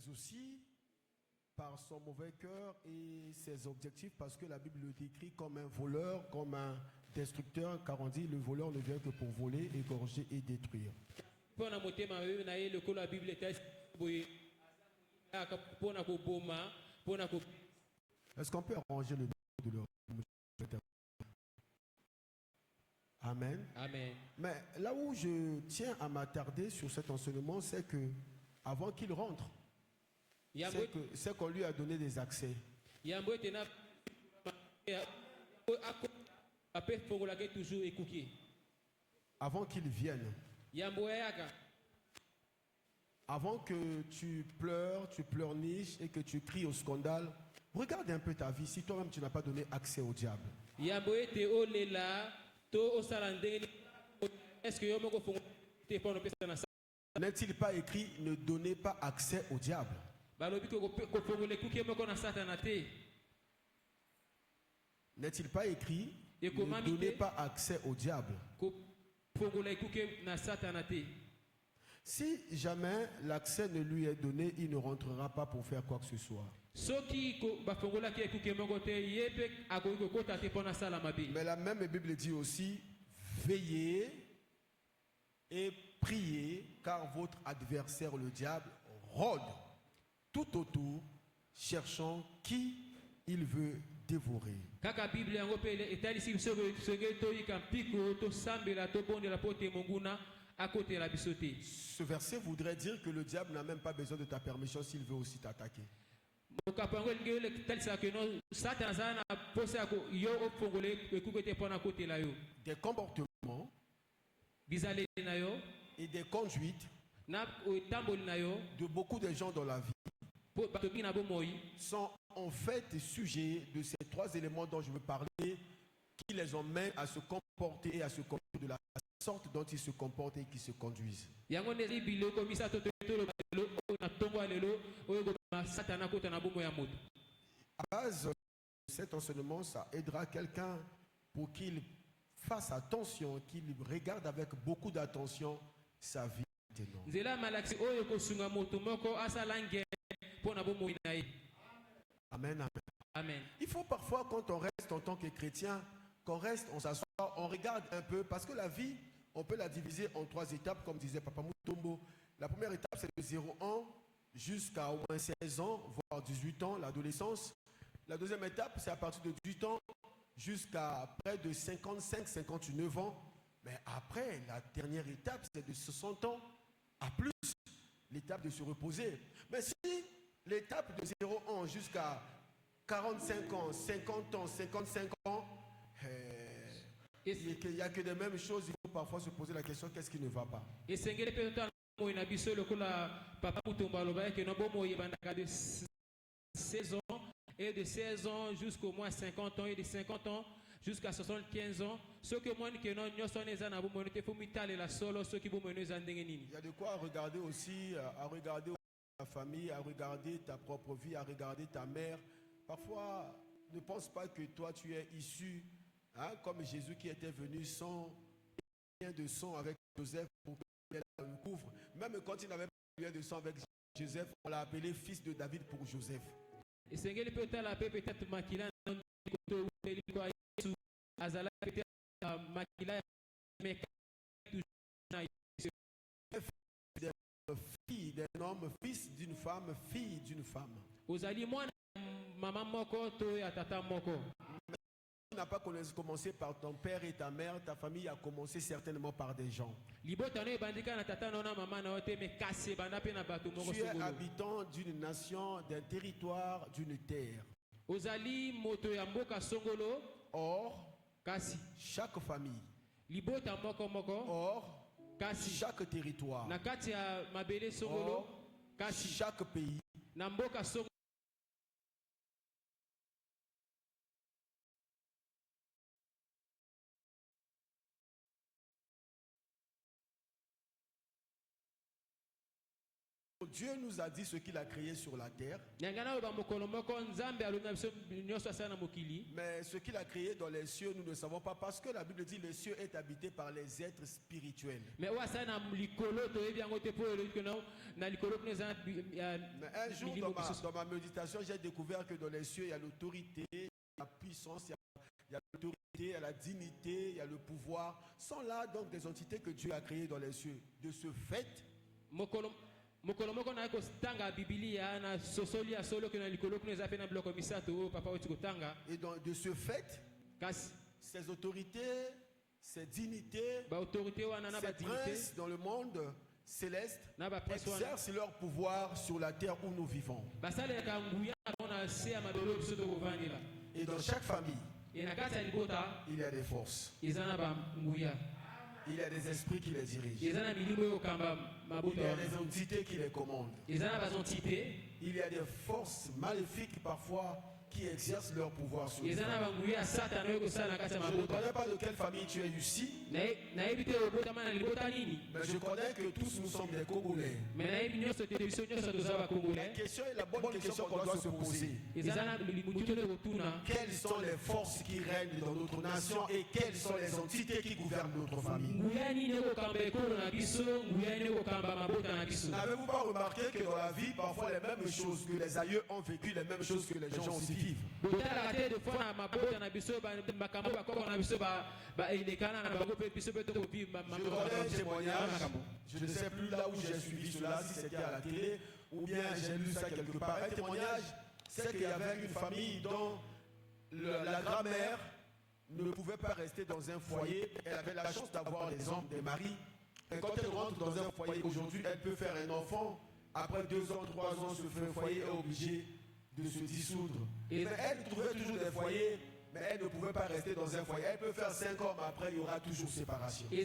mais aussi par son mauvais cœur et ses objectifs, parce que la Bible le décrit comme un voleur, comme un destructeur, car on dit le voleur ne vient que pour voler, égorger et détruire. Est-ce qu'on peut arranger le de leur... Amen. Amen. Mais là où je tiens à m'attarder sur cet enseignement, c'est que avant qu'il rentre, c'est qu'on lui a donné des accès. Avant qu'il vienne, avant que tu pleurniches et que tu cries au scandale, regarde un peu ta vie si toi-même tu n'as pas donné accès au diable. N'est-il pas écrit ne donnez pas accès au diable? N'est-il pas écrit ne donnez pas accès au diable? Si jamais l'accès ne lui est donné, il ne rentrera pas pour faire quoi que ce soit. Mais la même Bible dit aussi, veillez et priez, car votre adversaire, le diable, rôde tout autour, cherchant qui il veut dévorer. Ce verset voudrait dire que le diable n'a même pas besoin de ta permission s'il veut aussi t'attaquer. Des comportements et des conduites de beaucoup de gens dans la vie sont en fait sujets de ces trois éléments dont je veux parler, qui les emmènent à se comporter et à se conduire de la sorte dont ils se comportent et qui se conduisent. À base de cet enseignement, ça aidera quelqu'un pour qu'il fasse attention, qu'il regarde avec beaucoup d'attention sa vie maintenant. Amen, amen. Amen. Il faut parfois, quand on reste en tant que chrétien, qu'on reste, on s'assoit, on regarde un peu, parce que la vie, on peut la diviser en trois étapes, comme disait Papa Mutombo. La première étape, c'est de 0 ans jusqu'à au moins 16 ans, voire 18 ans, l'adolescence. La deuxième étape, c'est à partir de 18 ans jusqu'à près de 55, 59 ans. Mais après, la dernière étape, c'est de 60 ans à plus, l'étape de se reposer. Mais si l'étape de 0 ans jusqu'à 45 ans, 50 ans, 55 ans, il n'y a que des mêmes choses. Il faut parfois se poser la question, qu'est-ce qui ne va pas? Et 16 ans, et de 16 ans jusqu'au moins 50 ans, et de 50 ans jusqu'à 75 ans. Ce que moi, il y a de quoi regarder aussi, à regarder ta famille, à regarder ta propre vie, à regarder ta mère. Parfois, ne pense pas que toi, tu es issu, comme Jésus qui était venu sans lien de sang avec Joseph pour qu'il le couvre. Même quand il n'avait pas lien de sang avec Joseph, on l'a appelé fils de David pour Joseph. Et c'est peut-être Makila, fille d'un homme, fils d'une femme, fille d'une femme. Tu n'as pas commencé par ton père et ta mère, ta famille a commencé certainement par des gens. Tu es habitant d'une nation, d'un territoire, d'une terre. Or, chaque famille, or, chaque territoire, or, chaque pays, Dieu nous a dit ce qu'il a créé sur la terre, mais ce qu'il a créé dans les cieux, nous ne savons pas parce que la Bible dit que les cieux est habité par les êtres spirituels. Mais un jour, dans ma méditation, j'ai découvert que dans les cieux, il y a l'autorité, il y a la puissance, il y a l'autorité, il y a la dignité, il y a le pouvoir. Sont là donc des entités que Dieu a créées dans les cieux. De ce fait, et donc, de ce fait, ces autorités, ces dignités, ces princes dans le monde céleste exercent leur pouvoir sur la terre où nous vivons. Et dans chaque famille, il y a des forces. Il y a des esprits qui les dirigent. Il y a des entités qui les commandent. Il y a des forces maléfiques parfois qui exercent leur pouvoir sur les familles. Je ne connais pas de quelle famille tu es ici, mais je connais que tous nous sommes des Congolais. La question est la bonne question qu'on doit se poser. Quelles sont les forces qui règnent dans notre nation et quelles sont les entités qui gouvernent notre famille? N'avez-vous pas remarqué que dans la vie, parfois les mêmes choses que les aïeux ont vécu, les mêmes choses que les gens aussi vivent? Je connais un témoignage, je ne sais plus là où j'ai suivi cela, si c'était à la télé ou bien j'ai lu ça quelque part. Un témoignage, c'est qu'il y avait une famille dont la grand-mère ne pouvait pas rester dans un foyer. Elle avait la chance d'avoir des hommes, des maris. Et quand elle rentre dans un foyer aujourd'hui, elle peut faire un enfant. Après 2 ans, 3 ans, ce foyer est obligé de se dissoudre. Mais elle trouvait toujours des foyers, mais elle ne pouvait pas rester dans un foyer. Elle peut faire 5 ans, mais après il y aura toujours séparation. Et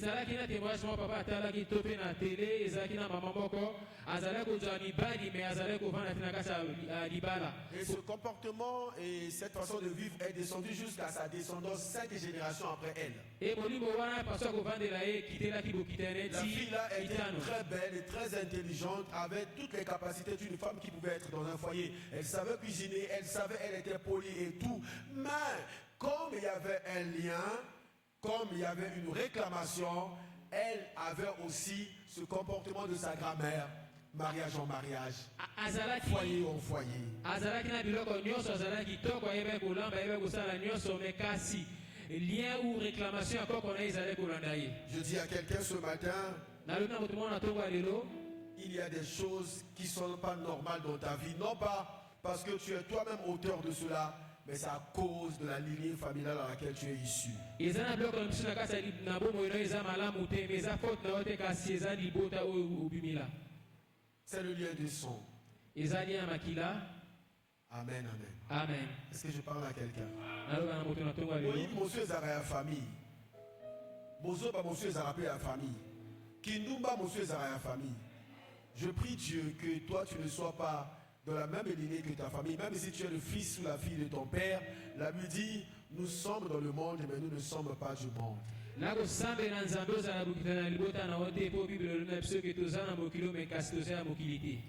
ce comportement et cette façon de vivre est descendu jusqu'à sa descendance 5 générations après elle. La fille là était très belle et très intelligente, avait toutes les capacités d'une femme qui pouvait être dans un foyer. Elle savait cuisiner, elle était polie et tout. Mais comme il y avait un lien, comme il y avait une réclamation, elle avait aussi ce comportement de sa grand-mère. Mariage en mariage, foyer en foyer. Lien ou réclamation encore qu'on a Je dis à quelqu'un ce matin, il y a des choses qui ne sont pas normales dans ta vie, non pas parce que tu es toi-même auteur de cela, mais c'est à cause de la lignée familiale dans laquelle tu es issu. C'est le lien du sang. Amen, amen. Amen. Est-ce que je parle à quelqu'un? Oui, monsieur Zara famille. Bozoba, monsieur Zara famille. Kindumba, monsieur Zara famille. Je prie Dieu que toi tu ne sois pas dans la même lignée que ta famille, même si tu es le fils ou la fille de ton père. La Bible dit, nous sommes dans le monde, mais nous ne sommes pas du monde.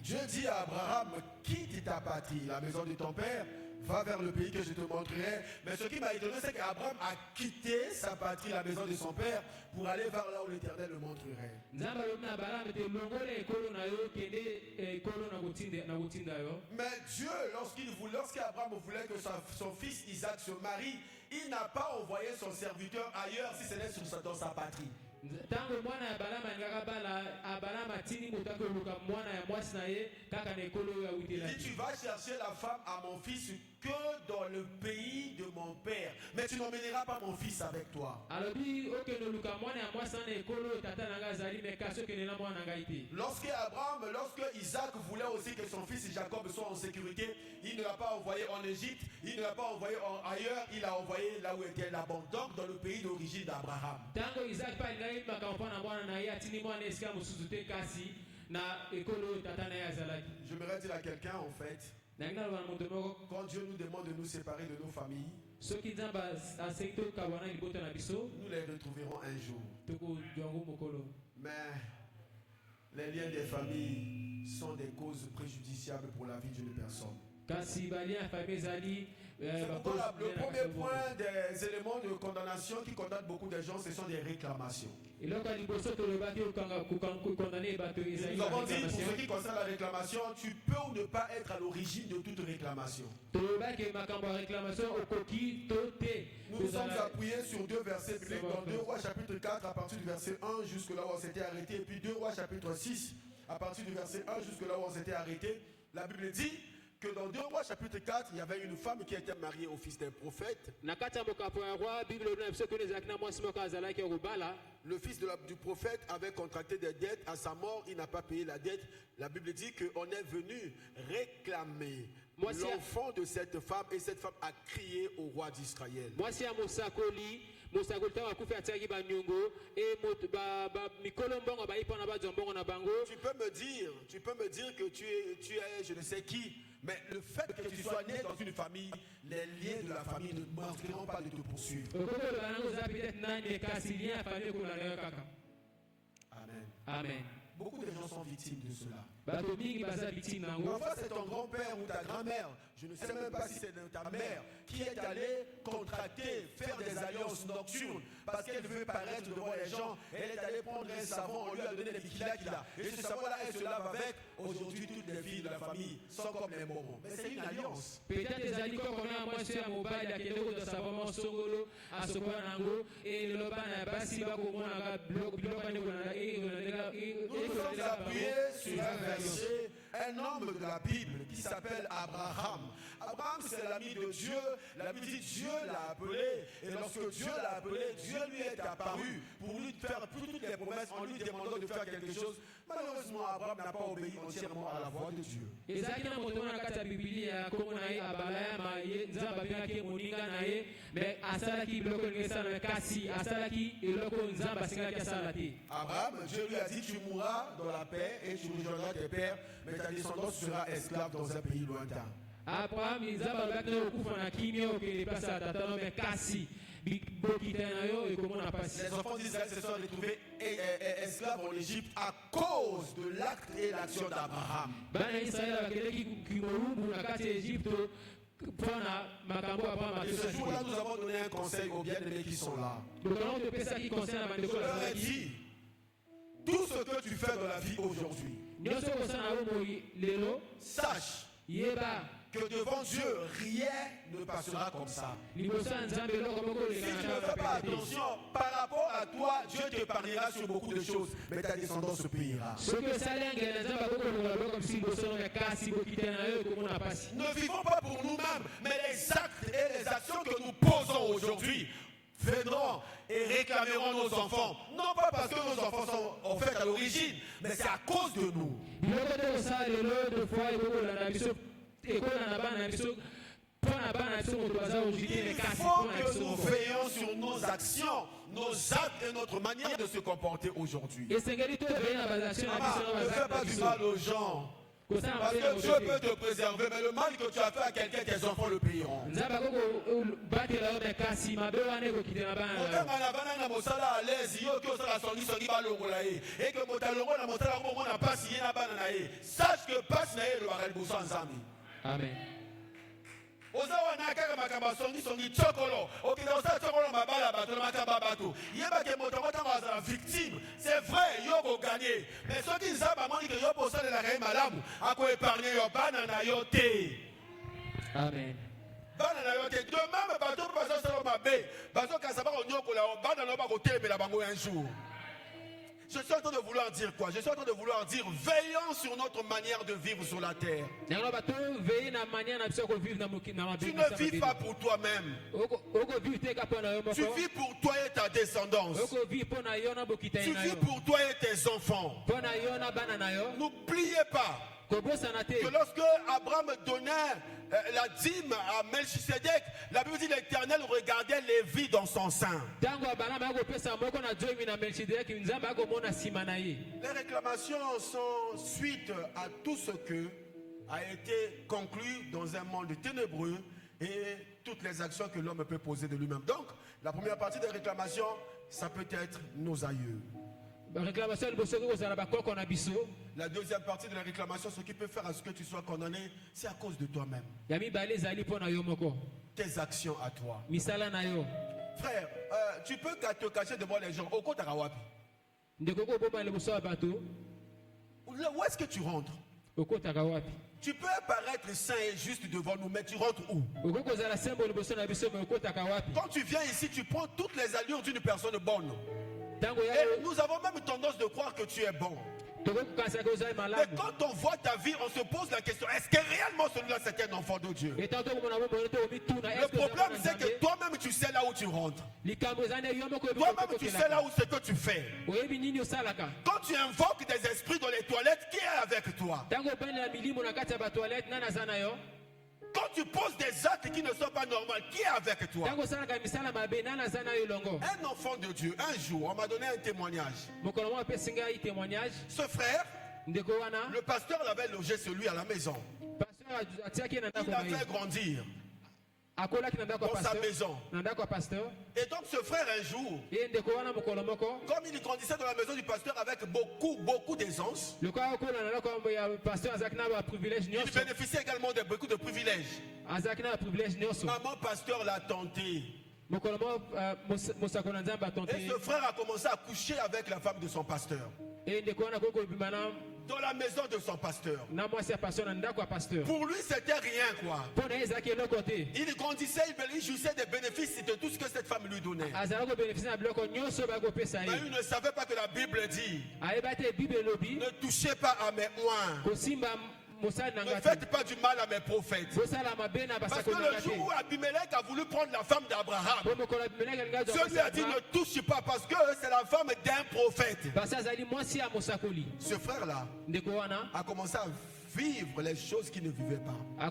Dieu dit à Abraham, quitte ta patrie, la maison de ton père, va vers le pays que je te montrerai. Mais ce qui m'a étonné, c'est qu'Abraham a quitté sa patrie, la maison de son père, pour aller vers là où l'Éternel le montrerait. Mais Dieu, lorsqu'Abraham voulait que son fils Isaac se marie, il n'a pas envoyé son serviteur ailleurs si ce n'est dans sa patrie. Si tu vas chercher la femme à mon fils que dans le pays de mon père, mais tu n'emmèneras pas mon fils avec toi. Lorsque Isaac voulait aussi que son fils Jacob soit en sécurité, il ne l'a pas envoyé en Égypte, il ne l'a pas envoyé ailleurs, il l'a envoyé là où était la banque, donc dans le pays d'origine d'Abraham. J'aimerais dire à quelqu'un en fait, quand Dieu nous demande de nous séparer de nos familles, nous les retrouverons un jour. Mais Les liens des familles sont des causes préjudiciables pour la vie d'une personne. C'est pourquoi le premier point des éléments de condamnation qui condamnent beaucoup de gens, ce sont des réclamations. Nous avons dit, pour ce qui concerne la réclamation, tu peux ou ne pas être à l'origine de toute réclamation. Nous nous sommes appuyés sur deux versets bibliques dans 2 Rois chapitre 4 à partir du verset 1 jusque là où on s'était arrêté, et puis 2 Rois chapitre 6 à partir du verset 1 jusque là où on s'était arrêté. La Bible dit que dans 2 Rois chapitre 4, il y avait une femme qui était mariée au fils d'un prophète. Le fils du prophète avait contracté des dettes. À sa mort, il n'a pas payé la dette. La Bible dit qu'on est venu réclamer l'enfant de cette femme, et cette femme a crié au roi d'Israël. Tu peux me dire que tu es je ne sais qui, mais le fait que tu sois né dans une famille, les liens de la famille ne manqueront pas de te poursuivre. Amen. Amen. Beaucoup de gens sont victimes de cela. Parfois c'est ton grand-père ou ta grand-mère, je ne sais même pas si c'est ta mère, qui est allée contracter, faire des alliances nocturnes parce qu'elle veut paraître devant les gens. Elle est allée prendre un savon, on lui a donné des qu'il a. Et ce savon-là, elle se lave avec. Aujourd'hui, toutes les filles de la famille sont comme les moments. Mais c'est une alliance. Peut-être des amis comme on a moi sur un mobile, il y a quelque chose de savon songolo, à ce point nango, et le ban a bassi ba comme on a bloc, Nous sommes appuyés sur un verset, un homme de la Bible qui s'appelle Abraham. Abraham, c'est l'ami de Dieu. La Bible dit Dieu l'a appelé. Et lorsque Dieu l'a appelé, Dieu lui est apparu pour lui faire toutes les promesses en lui demandant de faire quelque chose. Malheureusement, Abraham n'a pas obéi entièrement à la voix de Dieu. Abraham, Dieu lui a dit tu mourras dans la paix et tu rejoindras tes pères, mais ta descendance sera esclave dans un pays lointain. Abraham, les enfants d'Israël se sont retrouvés esclaves en Égypte à cause de l'acte et l'action d'Abraham. Et ce jour-là, nous avons donné un conseil aux bien-aimés qui sont là. Je leur ai dit, tout ce que tu fais dans la vie aujourd'hui, sache que devant Dieu, rien ne passera comme ça. Si tu ne fais pas attention, par rapport à toi, Dieu t'épargnera sur beaucoup de choses, mais ta descendance se payera. Ne vivons pas pour nous-mêmes, mais les actes et les actions que nous posons aujourd'hui viendront et réclameront nos enfants. Non pas parce que nos enfants sont en fait à l'origine, mais c'est à cause de nous. Il faut que nous veillions sur nos actions, nos actes et notre manière de se comporter aujourd'hui. Ne fais pas du mal aux gens. Parce que Dieu peut te préserver, mais le mal que tu as fait à quelqu'un, tes enfants le paieront. Sache que passe le Amen. Victime, c'est vrai, yo go gagner. Mais ceux qui savent que yo possède la reine madame, à quoi épargner yo banana yo té. Amen. Banana yo té. Demain, bateau passe sur ma baie. Bateau kasaba on yoko la banana ba côté mais la bango un jour. Je suis en train de vouloir dire quoi? Je suis en train de vouloir dire veillons sur notre manière de vivre sur la terre. Tu ne vis pas pour toi-même. Tu vis pour toi et ta descendance. Tu vis pour toi et tes enfants. N'oubliez pas que lorsque Abraham donnait la dîme à Melchisedec, la Bible dit l'Éternel regardait Lévi dans son sein. Les réclamations sont suite à tout ce que a été conclu dans un monde ténébreux et toutes les actions que l'homme peut poser de lui-même. Donc, la première partie des réclamations, ça peut être nos aïeux. réclamation liboso ko kozala bakoko na biso. La deuxième partie de la réclamation, ce qui peut faire à ce que tu sois condamné, c'est à cause de toi-même. Ya mibale ezali mpo na yo moko. Tes actions à toi. Misala na yo. Frère, tu peux te cacher devant les gens. Au côté Rawapi. Ndeko ko bomba liboso ya bato. Où est-ce que tu rentres? Okotaka wapi? Tu peux paraître saint et juste devant nous, mais tu rentres où? Okokozala sembo liboso na biso mais okotaka wapi? Quand tu viens ici, tu prends toutes les allures d'une personne bonne. Tango ya Et nous avons même tendance de croire que tu es bon. Mais quand on voit ta vie, on se pose la question, est-ce que réellement celui-là c'est un enfant de Dieu? Le problème c'est que toi-même tu sais là où tu rentres. Toi-même tu sais là où c'est que tu fais. Quand tu invoques des esprits dans les toilettes, qui est avec toi? Quand tu poses des actes qui ne sont pas normaux, qui est avec toi? Un enfant de Dieu, un jour, on m'a donné un témoignage. Ce frère, le pasteur l'avait logé celui à la maison. Il l'a fait grandir dans sa maison. Et donc ce frère un jour, comme il grandissait dans la maison du pasteur avec beaucoup d'aisance, il bénéficiait également de beaucoup de privilèges. Maman pasteur l'a tenté. Et ce frère a commencé à coucher avec la femme de son pasteur. Dans la maison de son pasteur. Pour lui, c'était rien quoi. Il grandissait, il jouissait des bénéfices de tout ce que cette femme lui donnait. Mais il ne savait pas que la Bible dit: ne touchez pas à mes oins. Ne faites pas du mal à mes prophètes. Parce que le jour où Abimelech a voulu prendre la femme d'Abraham, Dieu lui a dit: ne touche pas parce que c'est la femme d'un prophète. Ce frère-là a commencé à vivre les choses qu'il ne vivait pas. Parce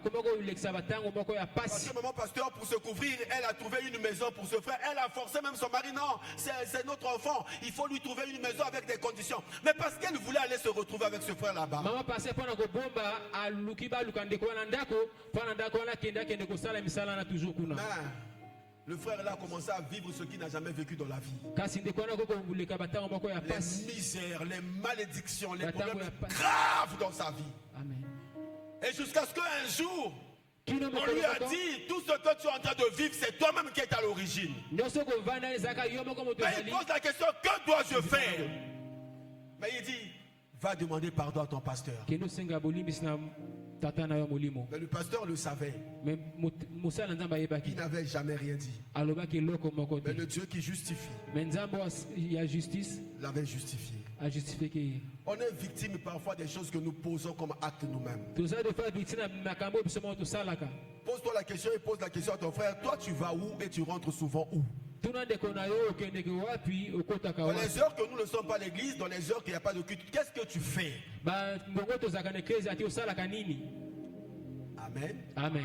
que maman pasteur, pour se couvrir, elle a trouvé une maison pour ce frère. Elle a forcé même son mari: non, c'est notre enfant, il faut lui trouver une maison avec des conditions. Mais parce qu'elle voulait aller se retrouver avec ce frère là-bas. Le frère là a commencé à vivre ce qu'il n'a jamais vécu dans la vie. Les misères, les malédictions, les problèmes graves dans sa vie. Amen. Et jusqu'à ce qu'un jour, on lui a dit: tout ce que tu es en train de vivre, c'est toi-même qui es à l'origine. Mais il pose la question: que dois-je faire? Mais il dit: va demander pardon à ton pasteur. Mais le pasteur le savait. Il n'avait jamais rien dit. Mais le Dieu qui justifie l'avait justifié. On est victime parfois des choses que nous posons comme acte nous-mêmes. Pose-toi la question et pose la question à ton frère: toi tu vas où et tu rentres souvent où? Dans les heures que nous ne sommes pas à l'église, dans les heures qu'il n'y a pas de culte, qu'est-ce que tu fais? Amen. Amen.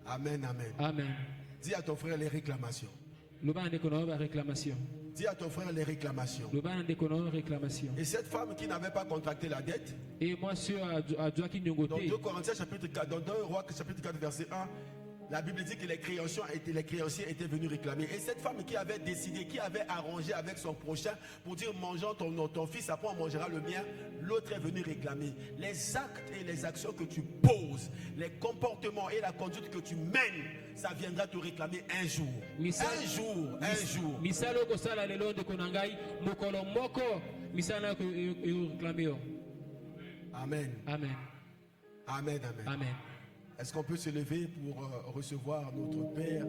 Amen, amen. Amen. Dis à ton frère les réclamations. Dis à ton frère les réclamations. Et cette femme qui n'avait pas contracté la dette, dans 2 Corinthiens chapitre 4, dans 2 Rois chapitre 4 verset 1, la Bible dit que les créanciers étaient venus réclamer. Et cette femme qui avait décidé, qui avait arrangé avec son prochain pour dire: mangeons ton fils, après on mangera le mien, l'autre est venu réclamer. Les actes et les actions que tu poses, les comportements et la conduite que tu mènes, ça viendra te réclamer un jour. Un jour. Amen. Amen. Amen, amen. Amen. Est-ce qu'on peut se lever pour recevoir notre Père?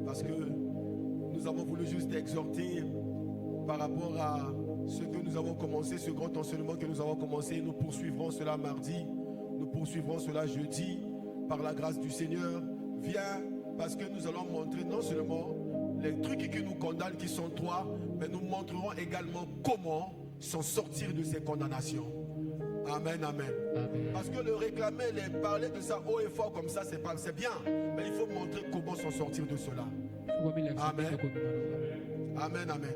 Parce que nous avons voulu juste exhorter par rapport à ce que nous avons commencé, ce grand enseignement que nous avons commencé. Nous poursuivrons cela mardi, nous poursuivrons cela jeudi, par la grâce du Seigneur. Viens, parce que nous allons montrer non seulement les trucs qui nous condamnent, qui sont toi, mais nous montrerons également comment s'en sortir de ces condamnations. Amen, amen, amen. Parce que le réclamer, parler de ça haut et fort comme ça, c'est bien. Mais il faut montrer comment s'en sortir de cela. Amen. Amen, amen.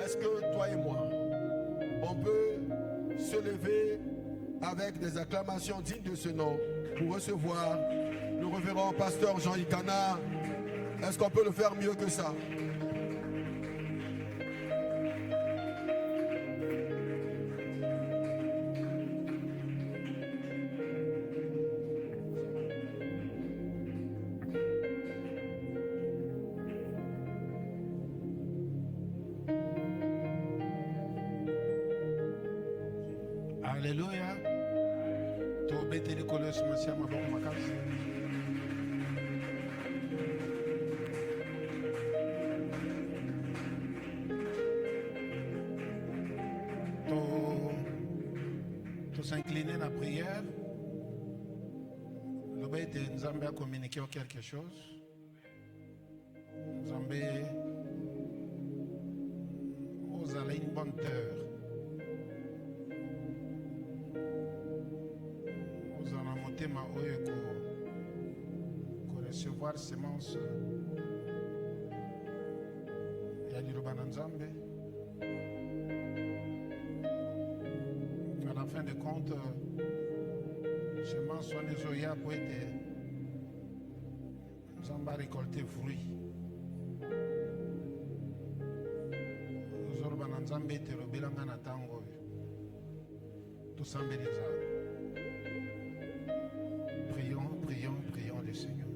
Est-ce que toi et moi, on peut se lever avec des acclamations dignes de ce nom pour recevoir le révérend pasteur Jean Ikana? Est-ce qu'on peut le faire mieux que ça? Alléluia. To beteli kolos masia maboko makasi. To s'incliner la prière. L'obéité Nzambe a communiqué quelque chose. Nzambe vous allez une bonne heure. Vous allez monter ma oeil pour recevoir semence. Il y a du Lobana Nzambe. À la fin de compte, semence soit les oeilles pour être. Nzambe a récolté fruits. Nzambe te robelanga na tango tosambeliza. Prions, prions, prions le Seigneur.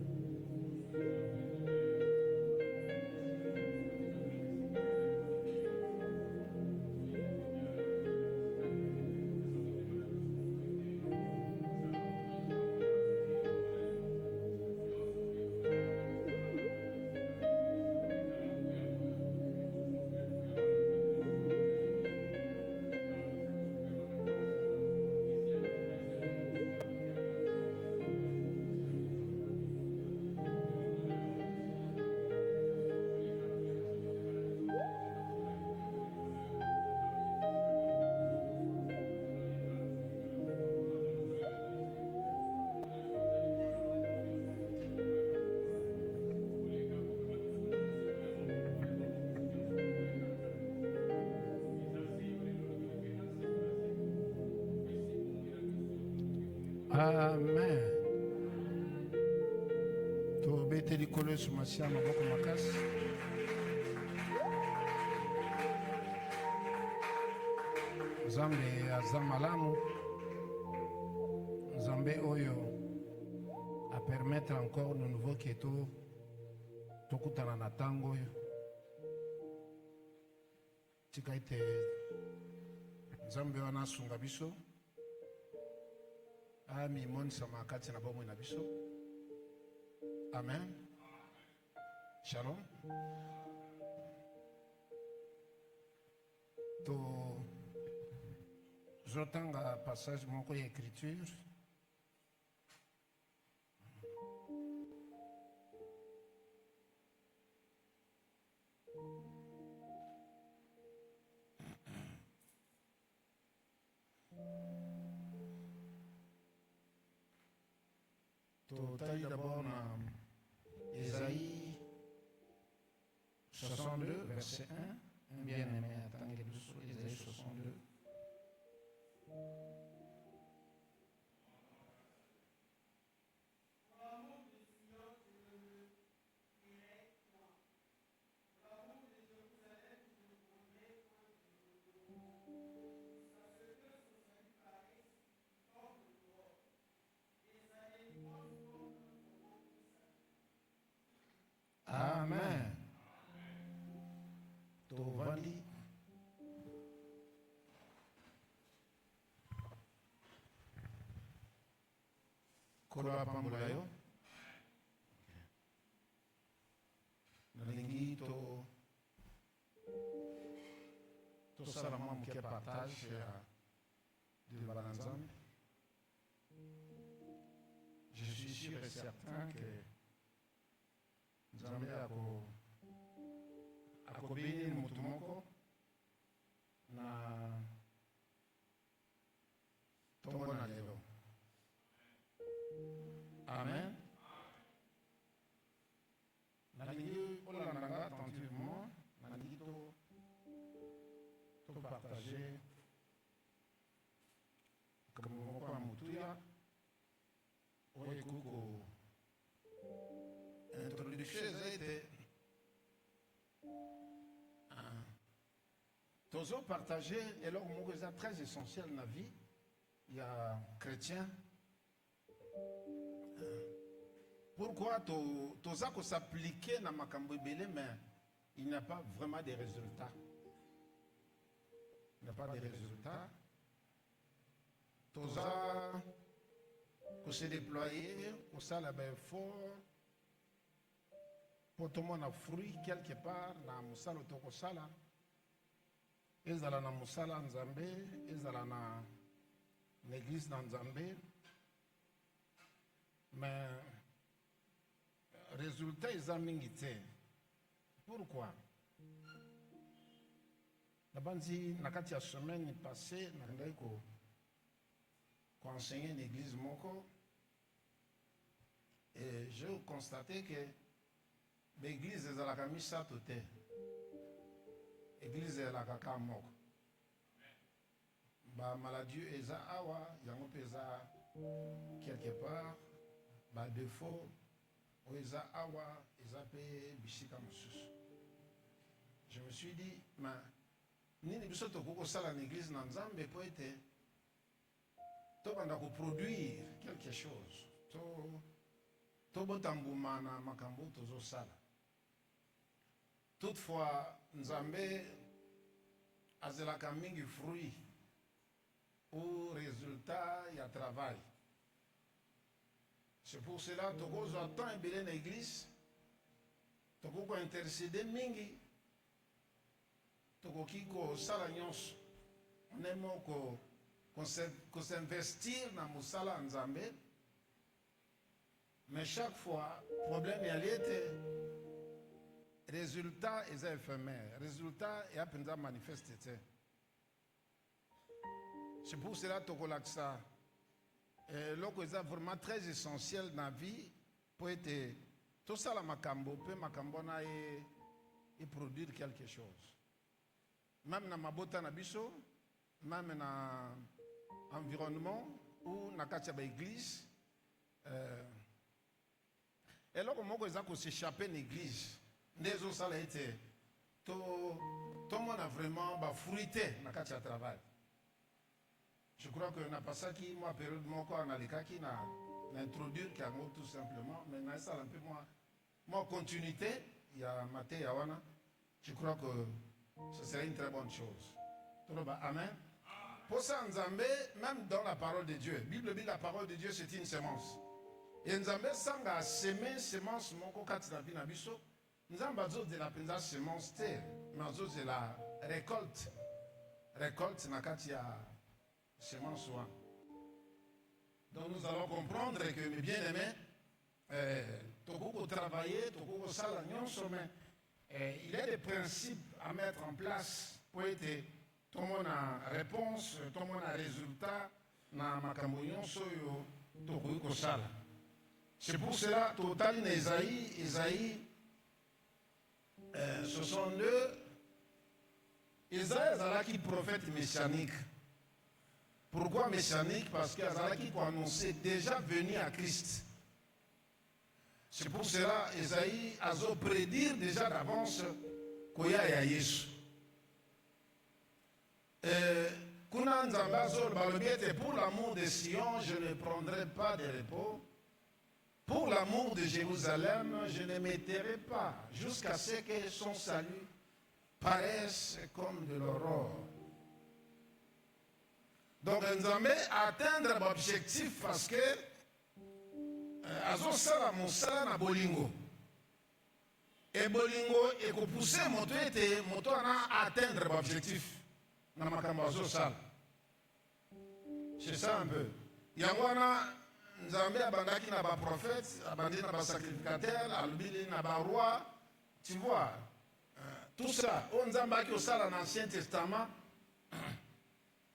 Amen. To beteli kolos masia maboko makasi. Nzambe aza malamu. Nzambe oyo a permettre encore de nouveau que tokutana na tango oyo. Tika ite Nzambe wana sunga biso. Ami mon sama kati na bomo na biso. Amen. Shalom. To zotanga passage moko ya écriture. Total d'abord dans Ésaïe 62, verset 1. Un bien-aimé, attendez doucement, Ésaïe 62. Amen. Tovandi. Koloba pambola yo. Nalingi to sala mwa muke partage ya de Balanzam. Je suis sûr et certain que Nzambe akobini mutu moko na tongo na lelo. Amen. Nalingi olandanga attentivement, nalingi to partager comme moko ya mutuya oyo kuko introduction était toujours partager et là c'est très essentiel dans la vie. Il y a chrétiens. Pourquoi toza ko s'appliquer na makambo belé mais il n'y a pas vraiment de résultats. Il n'y a pas de résultats. toza pour se déployer, pour ça la fort, pour tout le monde a fruit quelque part dans musala toko sala. Ezala na musala nzambe, ezala na l'église dans Nzambe. Mais résultat eza mingi te. Pourquoi? Nabanzi nakati ya semaine passée nakendaki ko enseigner l'église moko et j'ai constaté que l'église ezalaka misato te. L'église ezalaka ka moko. Ba maladie eza awa yango pe eza quelque part ba défaut o eza awa eza pe bisika mosusu. Je me suis dit mais nini biso tokoko sala na église na Nzambe po ete tobanda koproduire quelque chose tobotambuma na makambo tozosala. Toutefois Nzambe azelaka mingi fruit au résultat il y a travail. C'est pour cela que nous attendons bien l'église, nous avons intercédé mingi, nous avons sala nyonso, on aime qu'on s'investir dans le sala Nzambe, mais chaque fois, le problème est lié, résultat est éphémère, résultat est à peine manifesté. C'est pour cela que nous avons c'est vraiment très essentiel dans la vie pour être tout ça la makambo peut makambo na et produire quelque chose. Même dans ma bota na biso, même dans environnement ou na katia ba église et là comment que ça qu'on s'échapper l'église des autres ça a été tout monde a vraiment ba fruité na katia travail. Je crois que n'a pas ça qui moi période mon corps na les cas qui n'a introduire qui a tout simplement mais na ça un peu moi continuité il y a Matthieu Yawana. Je crois que ce serait une très bonne chose. Amen. Pour ça Nzambe même dans la parole de Dieu, Bible dit la parole de Dieu c'est une semence. Et Nzambe sanga semer semence mon ko kati na bina biso. Nzambe azo de la penza semence terre, mais azo de la récolte. Récolte na kati ya semence one. Donc nous allons comprendre que mes bien-aimés, Tokoko travailler, Tokoko salagnon sommet. Il y a des principes à mettre en place pour être tout le monde a réponse, tout le monde a résultat dans makamboyon soyo Tokoko sala. C'est pour cela total Isaïe 62 Isaïe est qui prophète messianique. Pourquoi messianique? Parce qu'il y a qui annonçait déjà venir à Christ. C'est pour cela Isaïe a prédire déjà d'avance qu'il y a Jésus. Pour l'amour de Sion, je ne prendrai pas de repos. Pour l'amour de Jérusalem, je ne m'éterai pas jusqu'à ce que son salut paraisse comme de l'aurore. Donc, nous allons atteindre l'objectif parce que azosala mosala na bolingo. Et bolingo et qu'on pousse moto à atteindre l'objectif. Na makambo azosala. C'est ça un peu. Yangwana Nzambe abandaki na ba prophète, abandaki na ba sacrificateur, alubili na ba roi. Tu vois, tout ça. On Nzambe qui osala dans l'Ancien Testament.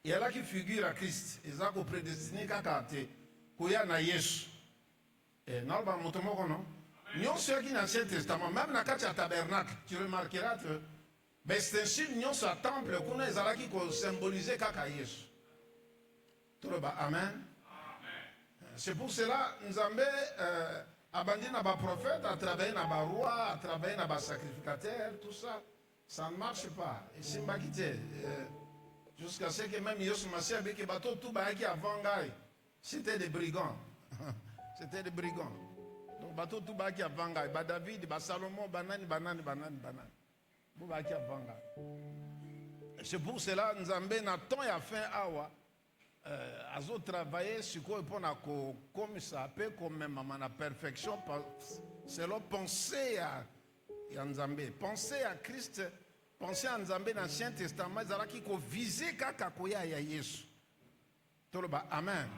Il y a là qui figure à Christ. Ils ont prédestiné kaka te koya na Yesu. Et non ba motomoko non. Nyon ceux qui dans l'Ancien Testament, même na katia tabernacle, tu remarqueras que mais c'est ainsi nyon sa temple qu'on est là qui symboliser kaka Yesu. Troba amen. C'est pour cela nous avons abandonné na ba prophète, à travailler na ba roi, à travailler na ba sacrificateur, tout ça, ça ne marche pas. Et c'est pas quitté. Jusqu'à ce que même Yesu Massia avec les bateaux tout qui avant Gaï, c'était des brigands. C'était des brigands. Donc bateau tout qui avant Gaï, David, Salomon, banane. C'est pour cela nous avons un temps et à fin awa azo travailler sikoyo mpona kokomisa mpe komema na perfection selon pensée ya nzambe, pensée ya Christ, pensée ya nzambe na Ancien Testament ezalaki kovise kaka koya ya Yesu. Toloba amen.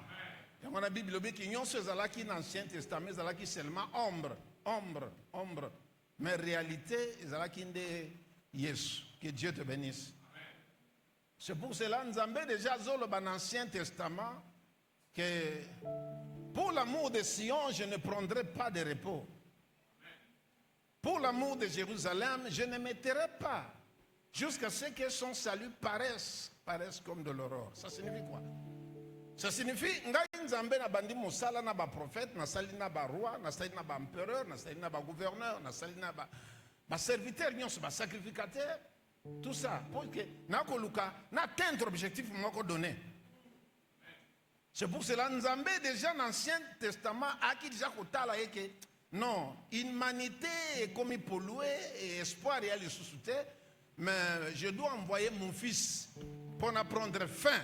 Yango na Bible lobiki nyonso ezalaki na Ancien Testament ezalaki seulement ombre, mais réalité ezalaki nde Yesu. Que Dieu te bénisse. C'est pour cela Nzambe déjà zoloba dans l'Ancien Testament que pour l'amour de Sion, je ne prendrai pas de repos. Pour l'amour de Jérusalem, je ne m'éterai pas jusqu'à ce que son salut paraisse comme de l'aurore. Ça signifie quoi? Ça signifie ngai Nzambe na bandi mosala na ba prophète, na sali na ba roi, na sali na ba empereur, na sali na ba gouverneur, na sali na ba serviteur, nyonso ba sacrificateur. Tout ça, pour que n'atteindre l'objectif que donné. C'est pour cela que Nzambe déjà dans l'Ancien Testament a qui déjà que non, humanité est comme polluée et espoir est allé sous-souter, mais je dois envoyer mon fils pour prendre fin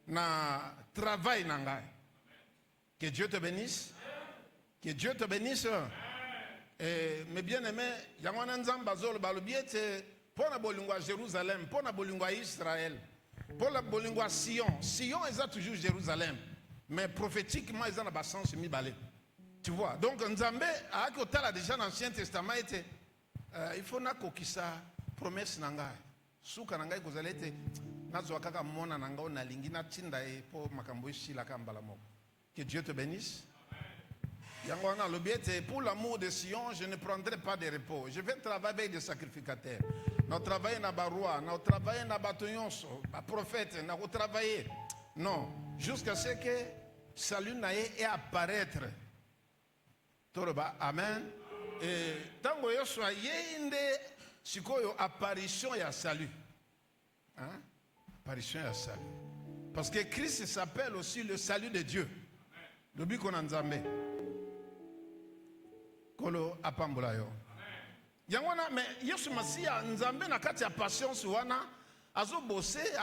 na travail nangai. Que Dieu te bénisse. Que Dieu te bénisse. Et mes bien-aimés, yamana Nzamba zolo balobiete pour la bolingwa Jérusalem, pour la bolingwa Israël, pour la bolingwa Sion. Sion est toujours Jérusalem, mais prophétiquement ils ont un sens mi-balé. Tu vois, donc Nzambe a déjà dans l'Ancien Testament était il faut na kokisa promesse nanga. Suka nanga kozalete nazo kaka mona nanga ona lingi na tinda e po makambo shila kambala moko. Que Dieu te bénisse. Yangwana l'objet pour l'amour de Sion, je ne prendrai pas de repos. Je vais travailler avec des sacrificateurs. Nous travaillons dans le roi, nous travaillons dans le prophète, nous travaillons. Non, jusqu'à ce que salut n'aille apparaître. Amen. Et tant que vous soyez une apparition et salut. Hein? Apparition et salut. Parce que Christ s'appelle aussi le salut de Dieu. Le but qu'on a en Zambé. Kolo apambola yo. Yangwana mais Yesu Masia Nzambe na kati ya patience wana azo bosser,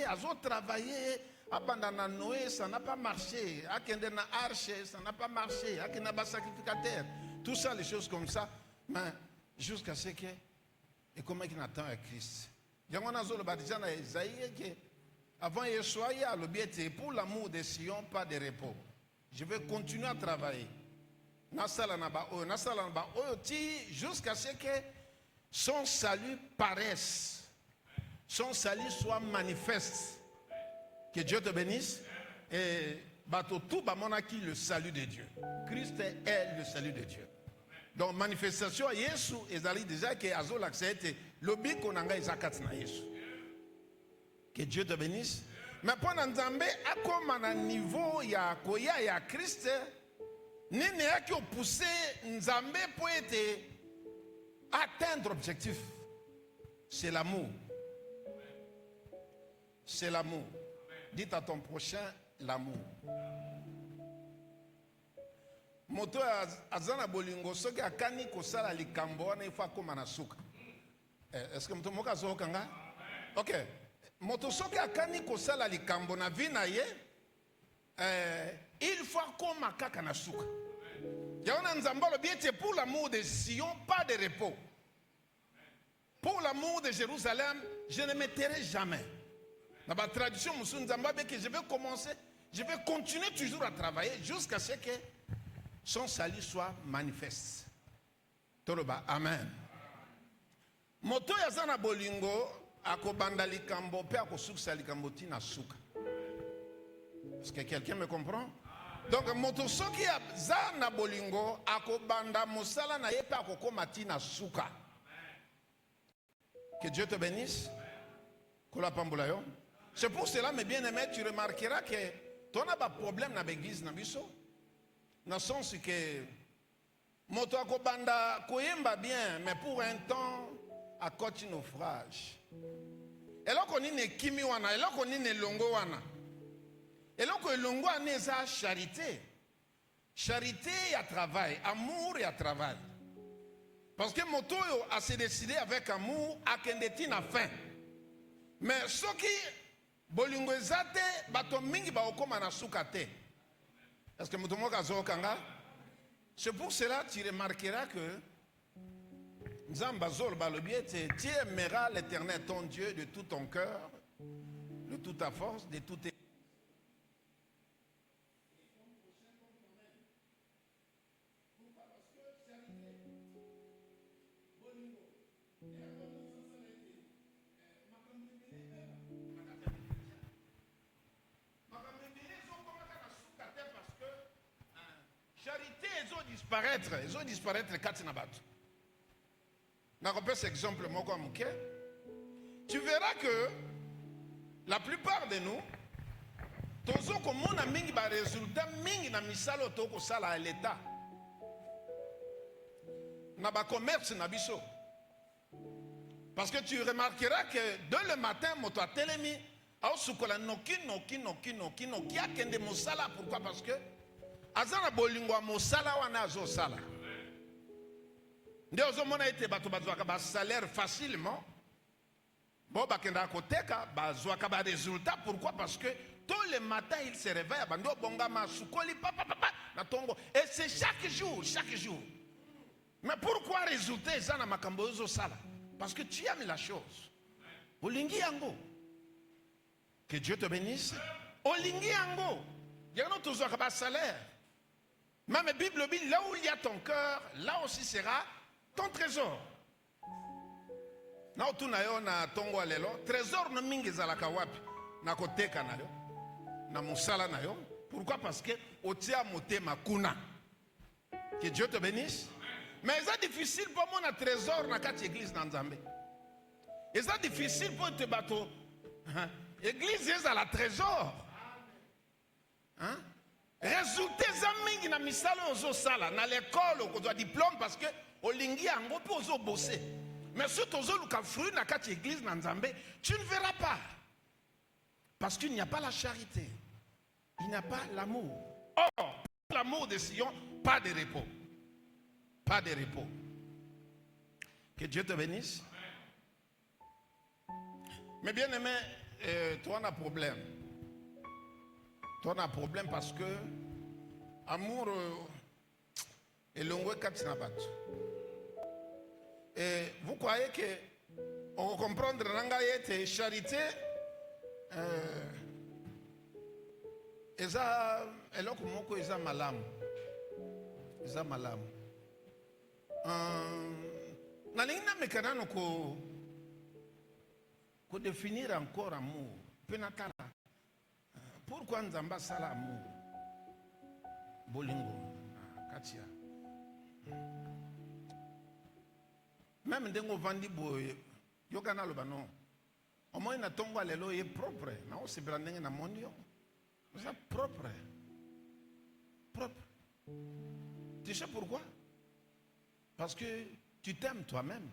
azo travailler abandana Noé, ça n'a pas marché. Akende na arche, ça n'a pas marché. Akende na sacrificateur. Tout ça les choses comme ça, mais jusqu'à ce que et comment qu'il attend à Christ. Yangwana zo le baptisé na Isaïe que avant Yeshua le bien pour l'amour de Sion pas de repos. Je vais continuer à travailler. Jusqu'à ce que son salut paraisse, son salut soit manifeste. Que Dieu te bénisse. Et tout qui le salut de Dieu. Christ est le salut de Dieu. Donc manifestation Yesu ezali déjà que azol accepte le but qu'on a na Yesu. Que Dieu te bénisse. Mais pendant Nzambe a comme un niveau ya koya ya Christ. Nini yaki poussé Nzambe pour atteindre l'objectif. C'est l'amour. C'est l'amour. Dites à ton prochain l'amour. Moto azana bolingo soki akani kosala likambo wana ifa koma na suka. Est-ce que moto moka zo kanga? OK. Moto soki akani kosala likambo na vie na ye il faut koma kaka na suka. Yaona Nzambalo bien pour l'amour de Sion, pas de repos. Pour l'amour de Jérusalem, je ne m'éterai jamais. Dans la tradition musulmane Nzambabe que je vais commencer, je vais continuer toujours à travailler jusqu'à ce que son salut soit manifeste. Toloba, amen. Moto yazana bolingo akobanda likambo pe akosuksa likambo tina suka. Est-ce que quelqu'un me comprend? Donc moto soki za na bolingo akobanda mosala na yepa akokoma tina suka. Que Dieu te bénisse. Kola pambola yo. C'est pour cela mes bien-aimés, tu remarqueras que tu as pas problème dans l'église na biso. Dans le sens que moto akobanda koyemba bien mais pour un temps à côté naufrage. Et là qu'on est kimi wana, et là qu'on est longo wana. Et là qu'on est longo wana c'est charité. Charité et à travail, amour et à travail. Parce que moto a se décidé avec amour à kendeti na fin. Mais ce qui bolingo ezate bato mingi ba okoma na suka te. Est-ce que mutu moko azokanga? C'est pour cela que tu remarqueras que Nzamba zol balobi ete tu aimeras l'Éternel ton Dieu de tout ton cœur, de toute ta force, de tout tes... Charité, ils ont disparaître quatre nabat. N'a pas cet exemple, moi comme tu verras que la plupart de nous, tozo comme on a mingi ba résultat mingi na misalo toko sala à l'état. Na ba commerce na biso. Parce que tu remarqueras que dès le matin, moto a telemi, a sukola noki a kende mosala. Pourquoi? Parce que azana bolingo mosala wana azo sala. Nde ozo mona ete bato bazwaka ba salaire facilement. Bon bakenda koteka bazwaka ba résultat. Pourquoi? Parce que tous les matins il se réveille bando bongama sukoli papa na tongo et c'est chaque jour. Mais pourquoi résultat ezana makambo ozo sala? Parce que tu aimes la chose. Olingi yango. Que Dieu te bénisse. Olingi yango. Yano tozwaka ba salaire. Même la Bible dit, là où il y a ton cœur, là aussi sera ton trésor. Na otuna yo na tongo alelo, trésor no mingi zalaka wapi na koteka na yo, na musala na yo. Pourquoi? Parce que otia motema kuna. Que Dieu te bénisse. Mais c'est difficile pour moi na trésor na kati église na Nzambe. Et c'est difficile pour te bateau. Église est à la trésor. Hein? Résultat zamingi na misalo ozo sala na l'école ko doit diplôme parce que olingi ango po ozo bosser. Mais si tu ozo luka fruit na kati église na Nzambe, tu ne verras pas. Parce qu'il n'y a pas la charité. Il n'y a pas l'amour. Or, l'amour de Sion, pas de repos. Pas de repos. Que Dieu te bénisse. Mais bien aimé, toi on a problème. Toi on a problème parce que amour est l'ongwe katsinabat. Et vous croyez que on va comprendre que charité eza eloko moko eza malamu. Eza malamu. Nalingi na mekanano ko définir encore amour. Penatala. Pourquoi Nzamba sala amour? Bolingo, Katia. Même ndengo vandi boy, yokana lobano. Au moins na tongo alelo est propre. Na o se brandenge na mondio. C'est propre. Propre. Tu sais pourquoi? Parce que tu t'aimes toi-même.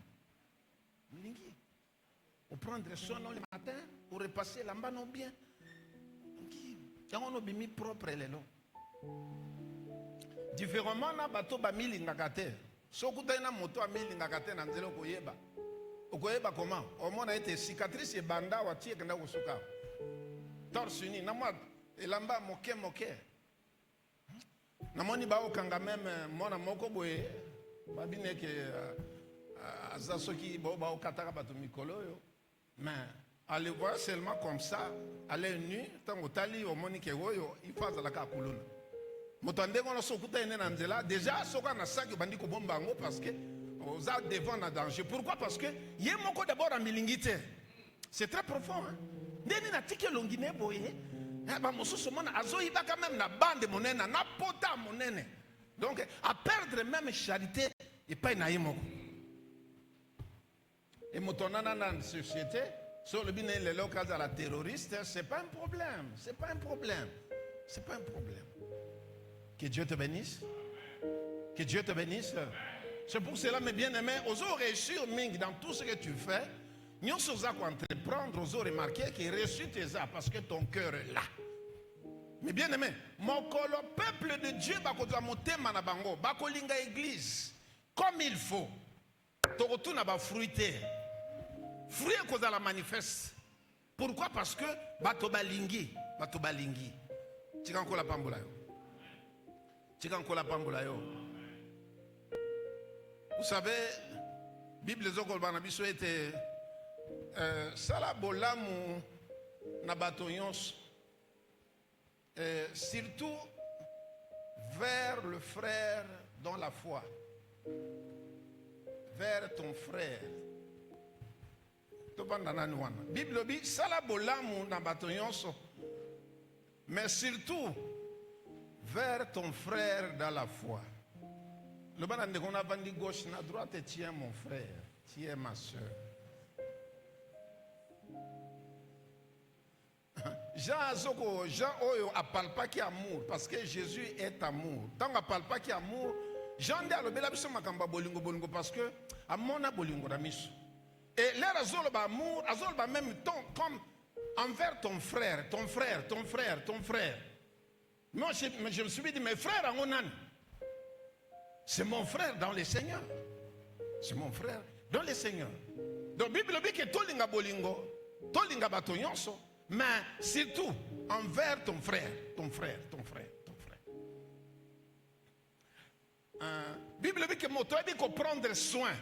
Lingi. Pour prendre soin le matin, pour repasser là-bas non bien. On a mis propre les noms. Différemment, na bateau ba mili ngakate. Sokuta na moto a mili ngakate na nzelo koyeba. Okoyeba comment? Au moins a été cicatrice et banda wa tie kenda kosuka. Torse uni na moi elamba moke. Na moni ba okanga même mona moko boye babine ke azasoki ba okataka bato mikolo yo. Mais allez voir seulement comme ça, aller nu, tant que tali au monique woyo, il faut à la capoulone. Motandé on a sokuta ene nanzela, déjà soka na saki bandi ko bombango parce que aux a devant na danger. Pourquoi? Parce que yé moko d'abord en milingité. C'est très profond. Hein? Neni na tike longine boye, ba mosusu mona azoyi ba quand même na bande monene, na pota monene. Donc à perdre même charité et pas na yemoko. Et motonana na société sur le bien les locaux à la terroriste, c'est pas un problème. C'est pas un problème. C'est pas un problème. Que Dieu te bénisse. Que Dieu te bénisse. C'est pour cela, mes bien-aimés, osons réussir dans tout ce que tu fais. Nous sommes à entreprendre, osons remarquer qu'il réussit tes arts parce que ton cœur est là. Mais bien-aimés, mon peuple de Dieu, va monter manabango, va kolinga église comme il faut. Ton retour n'a pas fruité. Fruit cause la manifeste. Pourquoi? Parce que bato balingi. Tika nkola pambola yo. Vous savez, Bible zokol banabiso était sala bolamu na bato nyonso, surtout vers le frère dans la foi, vers ton frère. Bible dit sala bolamu na bato nyonso, mais surtout vers ton frère dans la foi. Le banane qu'on a vendu gauche na droite, tu es mon frère, tu es ma soeur. Jean Oyo appelle pas qui amour parce que Jésus est amour. Tant qu'on parle pas qui amour, Jean dit alors bela biso makamba bolingo parce que amona bolingo na miso. Et l'air azol ba amour, azol ba même ton comme envers ton frère. Moi je me suis dit mes frères en onan. C'est mon frère dans le Seigneur. C'est mon frère dans le Seigneur. Donc Bible dit que tolinga bolingo, tolinga bato nyonso. Mais surtout envers ton frère. Bible dit que moto ebi ko prendre soin.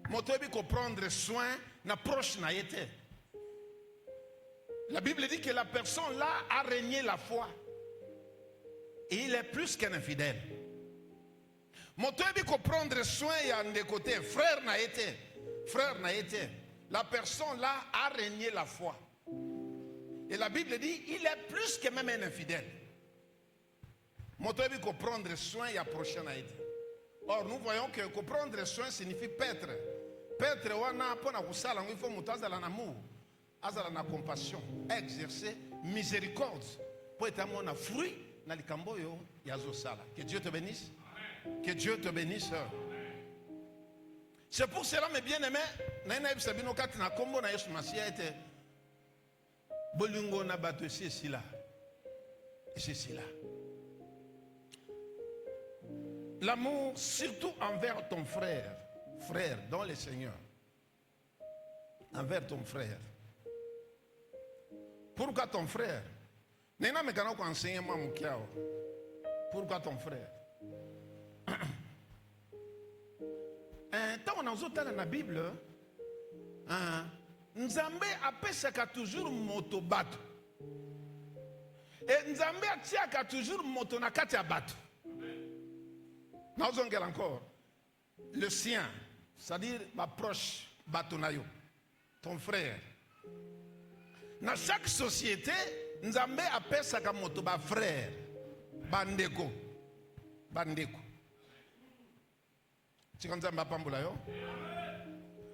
Moto ebi ko prendre soin na proche na été. La Bible dit que la personne là a régné la foi. Et il est plus qu'un infidèle. Moto ebi ko prendre soin ya de côté frère na été. La personne là a régné la foi. Et la Bible dit, il est plus que même un infidèle. Moto ebi ko prendre soin et approcher na été. Or nous voyons que prendre soin signifie paître. Paître wana pona kusala il faut mutaza la amour, azala na compassion, exercer miséricorde pour être mon fruit na likambo yo yazo sala. Que Dieu te bénisse. Que Dieu te bénisse. C'est pour cela mes bien-aimés, na ebisabino kati na kombo na Yesu Masia était bolingo na bato c'est là. L'amour surtout envers ton frère dans le Seigneur. Envers ton frère. Pourquoi ton frère? Nena me kana ko enseigner moi mukiao. Pourquoi ton frère? Tant on a dans la Bible, Nzambe apesaka toujours moto bato. Et Nzambe atiaka toujours moto na kati ya bato. Naozongela encore. Le sien, c'est-à-dire ma proche bato na yo, ton frère. Dans chaque société, Nzambe apesaka moto ba frère, bandeko.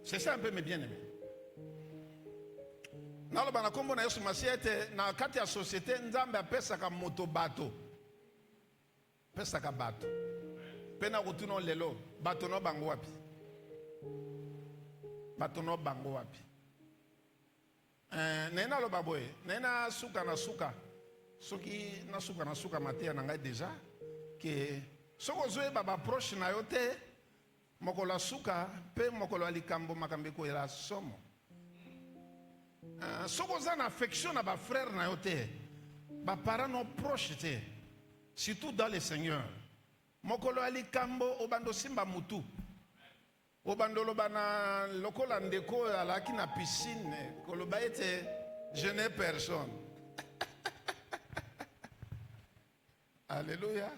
C'est ça un peu mes bien-aimés. Nalo bana kombo na Yesu Masiete na kati ya société Nzambe apesaka moto bato. Pesaka bato. Pena kutuno lelo bato no bango wapi? Bato no bango wapi? Nena lo baboye, nena suka na suka. Soki na suka matia na ngai déjà que soko zoe baba proche na yote mokolo suka pe mokolo likambo makambe ko ela somo. Soko za na affection na ba frère na yote ba parents no proche te surtout dans le Seigneur. Mokolo likambo obando simba mutu. Obando lobana lokola ndeko alaki na piscine koloba ete je n'ai personne. Alléluia.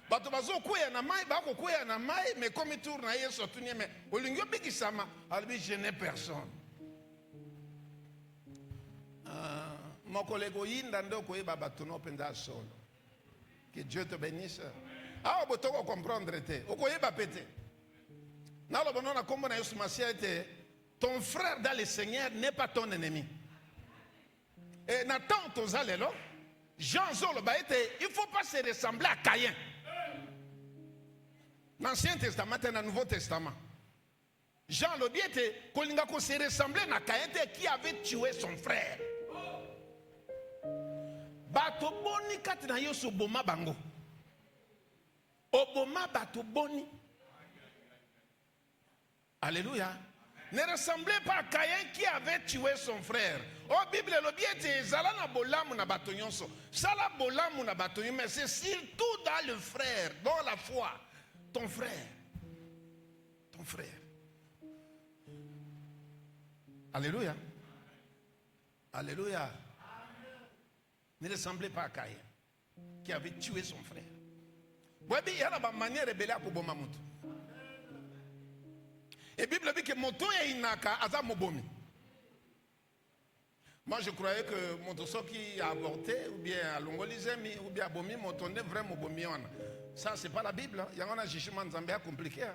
Bato bazo kuya na mai bako kuya na mai mais comme il tourne Yesu tunie mais olingyo bikisama albi je n'ai personne. Mokolego yinda ndoko yeba bato no penda solo. Que Dieu te bénisse. Ah botoko comprendre te. Okoyeba pété. Na lo bonona kombo na Yesu Masia ete ton frère dans le Seigneur n'est pas ton ennemi. Et Nathan tozalelo Jean Zolo ba ete il faut pas se ressembler à Caïn. L'Ancien Testament et le Nouveau Testament. Jean le dit était kolinga ko se ressembler à Caïn qui avait tué son frère. Bato boni katina Yesu boma bango. Oboma bato boni. Alléluia. ne ressemblait pas à Caïn qui avait tué son frère. Oh, Bible le bien dit, Zala na bolamu na batonyonso. Zala bolamu na batonyon, mais c'est surtout dans le frère, dans la foi. Ton frère. Ton frère. Alléluia. Alléluia. Ne ressemblait pas à Caïn qui avait tué son frère. Il y a une manière de rebelle pour Bomamout. Et la Bible dit que moto est inaka aza mobomi. Moi je croyais que moto qui a avorté ou bien à l'ongolizemi ou bien à bomi moto n'est vraiment bomi. Ça c'est pas la Bible. Il y a un jugement de Zambia compliqué.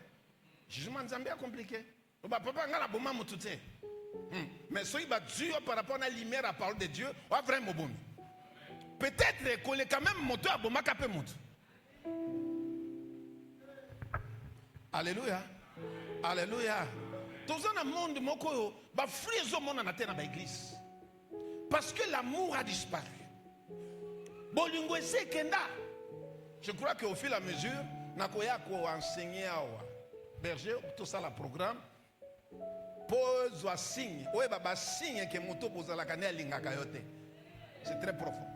Jugement de Zambia compliqué. Papa ngala boma mutute. Mais si il va Dieu par rapport à la lumière à la parole de Dieu, on va vraiment bomi. Peut-être qu'on est quand même moto à boma kapé moto. Alléluia. Alléluia. Dans un monde moko ba frizo mona na tena ba église. Parce que l'amour a disparu. Bolingo ese kenda. Je crois qu'au fil et à mesure nakoya ko enseigner awa. Berger tout ça la programme. Pose un signe. Ouais baba signe que moto poza la kane lingaka yote. C'est très profond.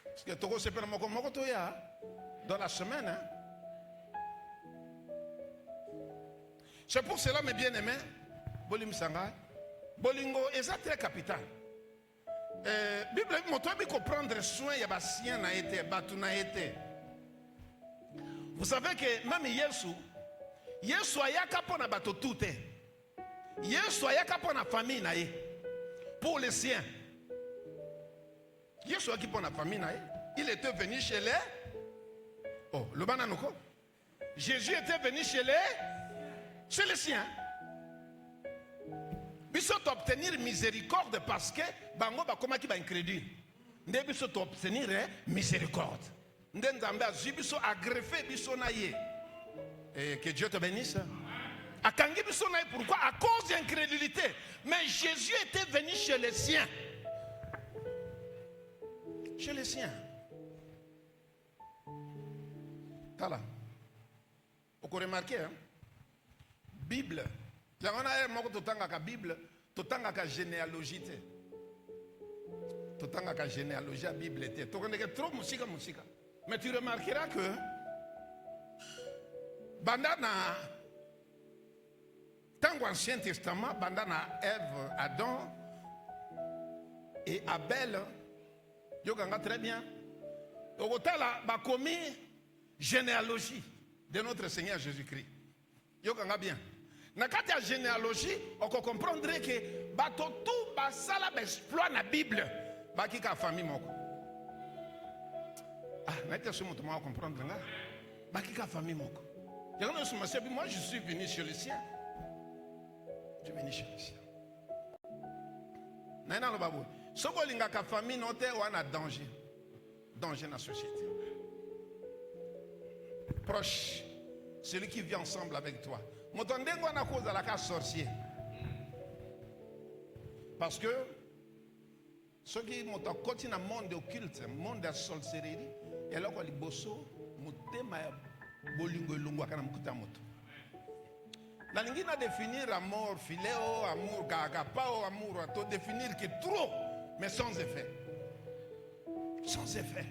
Parce que toko sepena moko toya dans la semaine hein. C'est pour cela, mes bien-aimés, Bolim Sanga, Bolingo est très capital. Bible dit qu'on prendre soin, il y a sien na été, batu na été. Vous savez que même Yesu ayaka pona bato tout. Yesu ayaka pona famille na ye. Pour les siens. Yesu ayaka pona famille na ye. Il était venu chez les. Oh, le bananoko. Jésus était venu chez les siens. Biso obtenir miséricorde parce que bango ba koma ki ba incrédule. Nde biso obtenir miséricorde. Nde nzambe azu biso agrefé biso na ye. Et que Dieu te bénisse. Akangi biso na ye pourquoi? À cause d'incrédulité. Mais Jésus était venu chez les siens. Chez les siens. Voilà. Vous pouvez remarquer, hein? Bible. Il y a un Bible, tout le généalogie. Tout le généalogie à Bible. Tu connais trop musique. Mais tu remarqueras que bandana dans l'Ancien Testament, bandana Ève, Adam et Abel, yo ganga très bien. Au total, ba commis généalogie de notre Seigneur Jésus-Christ. Yo ganga bien. Dans la généalogie, on comprendrait que bato tout basala exploit la Bible. Ba ki ka famille moko. Ah, n'était ce mot on comprendre là. Ba ki ka famille moko. Moi je suis venu chez les siens. Je suis venu chez les siens. Nana lo babu. Soko linga ka famille note wana danger. Danger dans la société. Proche, celui qui vit ensemble avec toi. Motondengo na cause à la sorcier. Parce que ceux qui m'ont continué dans le monde occulte, le monde de la sorcellerie, et là quand les bosso, motema bolingo lungu akana mkuta moto. La lingi na définir amour philéo, amour gagapao, amour to définir que trop, mais sans effet. Sans effet.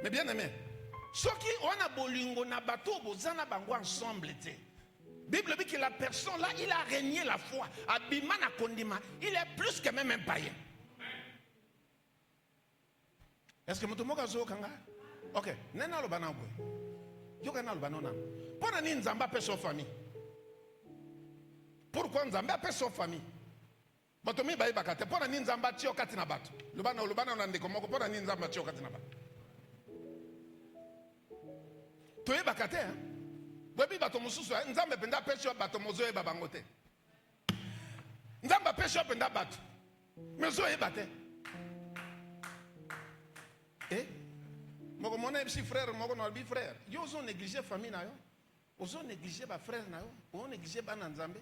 Mais bien aimé. Ceux qui ont un bolingo na bateau, bozana bango ensemble. Bible dit que la personne là, il a régné la foi. Abimana kondima, il est plus que même un païen. Est-ce que vous avez dit kanga? Ok, nena lo banango. Yo kana lo banona. Pourquoi ni nzamba pe son famille? Pourquoi nzamba pe son famille? Bato mi bayi bakate. Pourquoi ni nzamba tio katina bato? Lo banana ndeko moko pourquoi ni nzamba tio katina bato? Toye bakate hein. Webi bato mususu nzambe penda pesho bato mozoe babangote. Nzamba pesho penda bato. Mezoe bate. Moko mona petit frère, moko no bi frère. Yo zo négliger famille na yo. Ozo négliger ba frère na yo. O négliger ba na nzambe.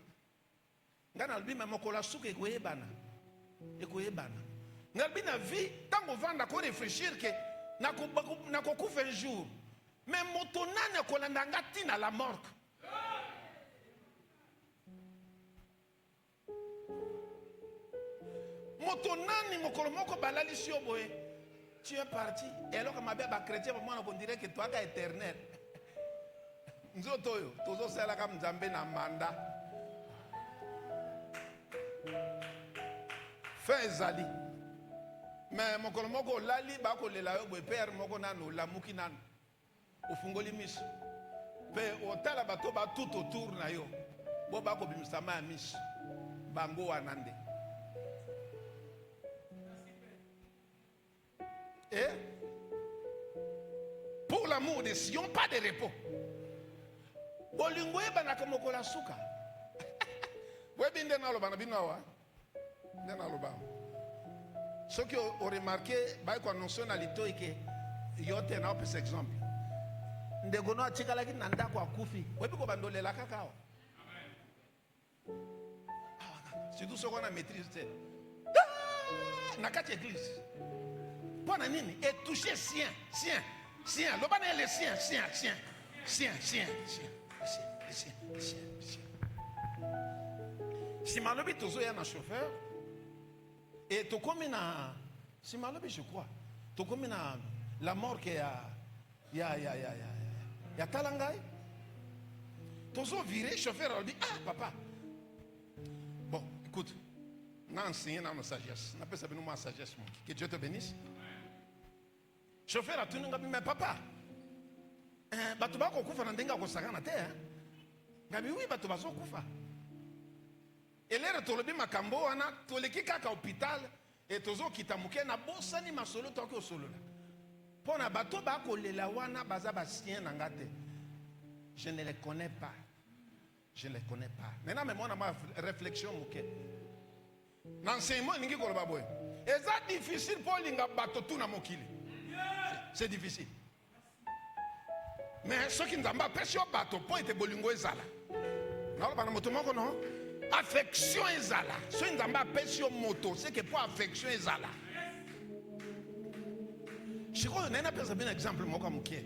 Ngana albi moko la suke koyebana. Ekoyebana. Ngalbi na vie tango vanda ko réfléchir que na ko kufa un jour. Mais motonane kolandanga tina la mort. moto nani mokolo moko balali si oboye. Tu es parti. Et alors que ma belle chrétien, moi on dirait que toi tu es éternel. Nzoto yo, tozo sala ka Nzambe na manda. Fais ezali. Mais mokolo moko lali ba ko lela yo boye père moko nano lamuki nano. Ofungoli miso. Pe otala bato ba tout autour na yo. Bo ba ko bimisa ma miso. Bango wanande. Et pour l'amour de Sion, pas de repos. Bolingo eba nakamoko la suka. Webinde na loba na binawa. Nena loba. Ce que vous remarqué, bah quoi notion na lito eke yote na opes exemple. Ndegono achika laki nanda kwa kufi. Webi ko bandole la kakao. Amen. Surtout ce qu'on a maîtrisé. Na kati église. Pour nini? Et toucher sien. Le ban est le sien. Si malobi tozo ya na chauffeur et to comme na si malobi je crois to comme na la mort que ya talangai tozo viré chauffeur dit ah papa bon écoute n'a enseigné dans nos sagesse n'a pas savoir nous sagesse que Dieu te bénisse. Chauffeur a tenu ngabi mais papa batu bako kufa na ndenga ko sakana te ngabi oui batu baso kufa elere tolobi makambo wana toleki kaka hôpital et tozo kitamuke na bosani masolo to ko solola pona bato bako lela wana baza basien na ngate je ne les connais pas maintenant mais moi na ma réflexion muke n'enseignement ningi ko baboy eza difficile pour linga bato tout na mokili. C'est difficile. Mais ce qui nous a empêché au bateau, pour être bolingo ezala. Non, pas moto moko non. Affection ezala. Ce qui nous a empêché au moto, c'est que pour affection ezala. Je crois que nous avons un exemple moko mukie.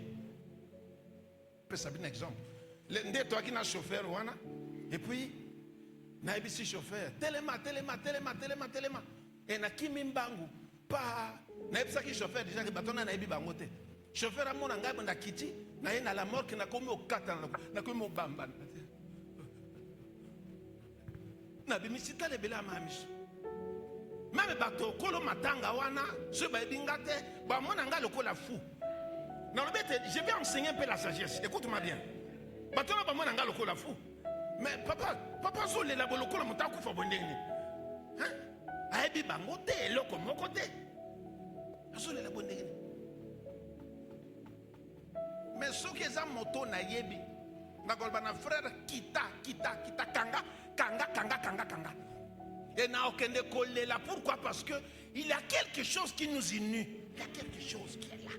Peut un exemple. Le toi qui n'a chauffeur wana et puis na ebisi chauffeur. Telema. Et na kimimbangu pa na ebisa ki chauffeur déjà que batona na ebi bango te. Chauffeur a mona ngai bonda kiti na ye na la mort qui na komi okata na komi obamba. Na bimisita le bela mamiso. Même bato kolo matanga wana ce ba ebinga te ba mona ngai lokola fou. Na lobete je vais enseigner un peu la sagesse. Écoute-moi bien. Batona ba mona ngai lokola fou. Mais papa zo le la bolokola mutaku fa bondeni. Hein? Aebi bango te eloko moko te. Azole la bondeni. Mais ce qui est à moto na yebi na golba na frère kita kanga et na okende kolela. Pourquoi? Parce que il y a quelque chose qui nous unit. Il y a quelque chose qui est là.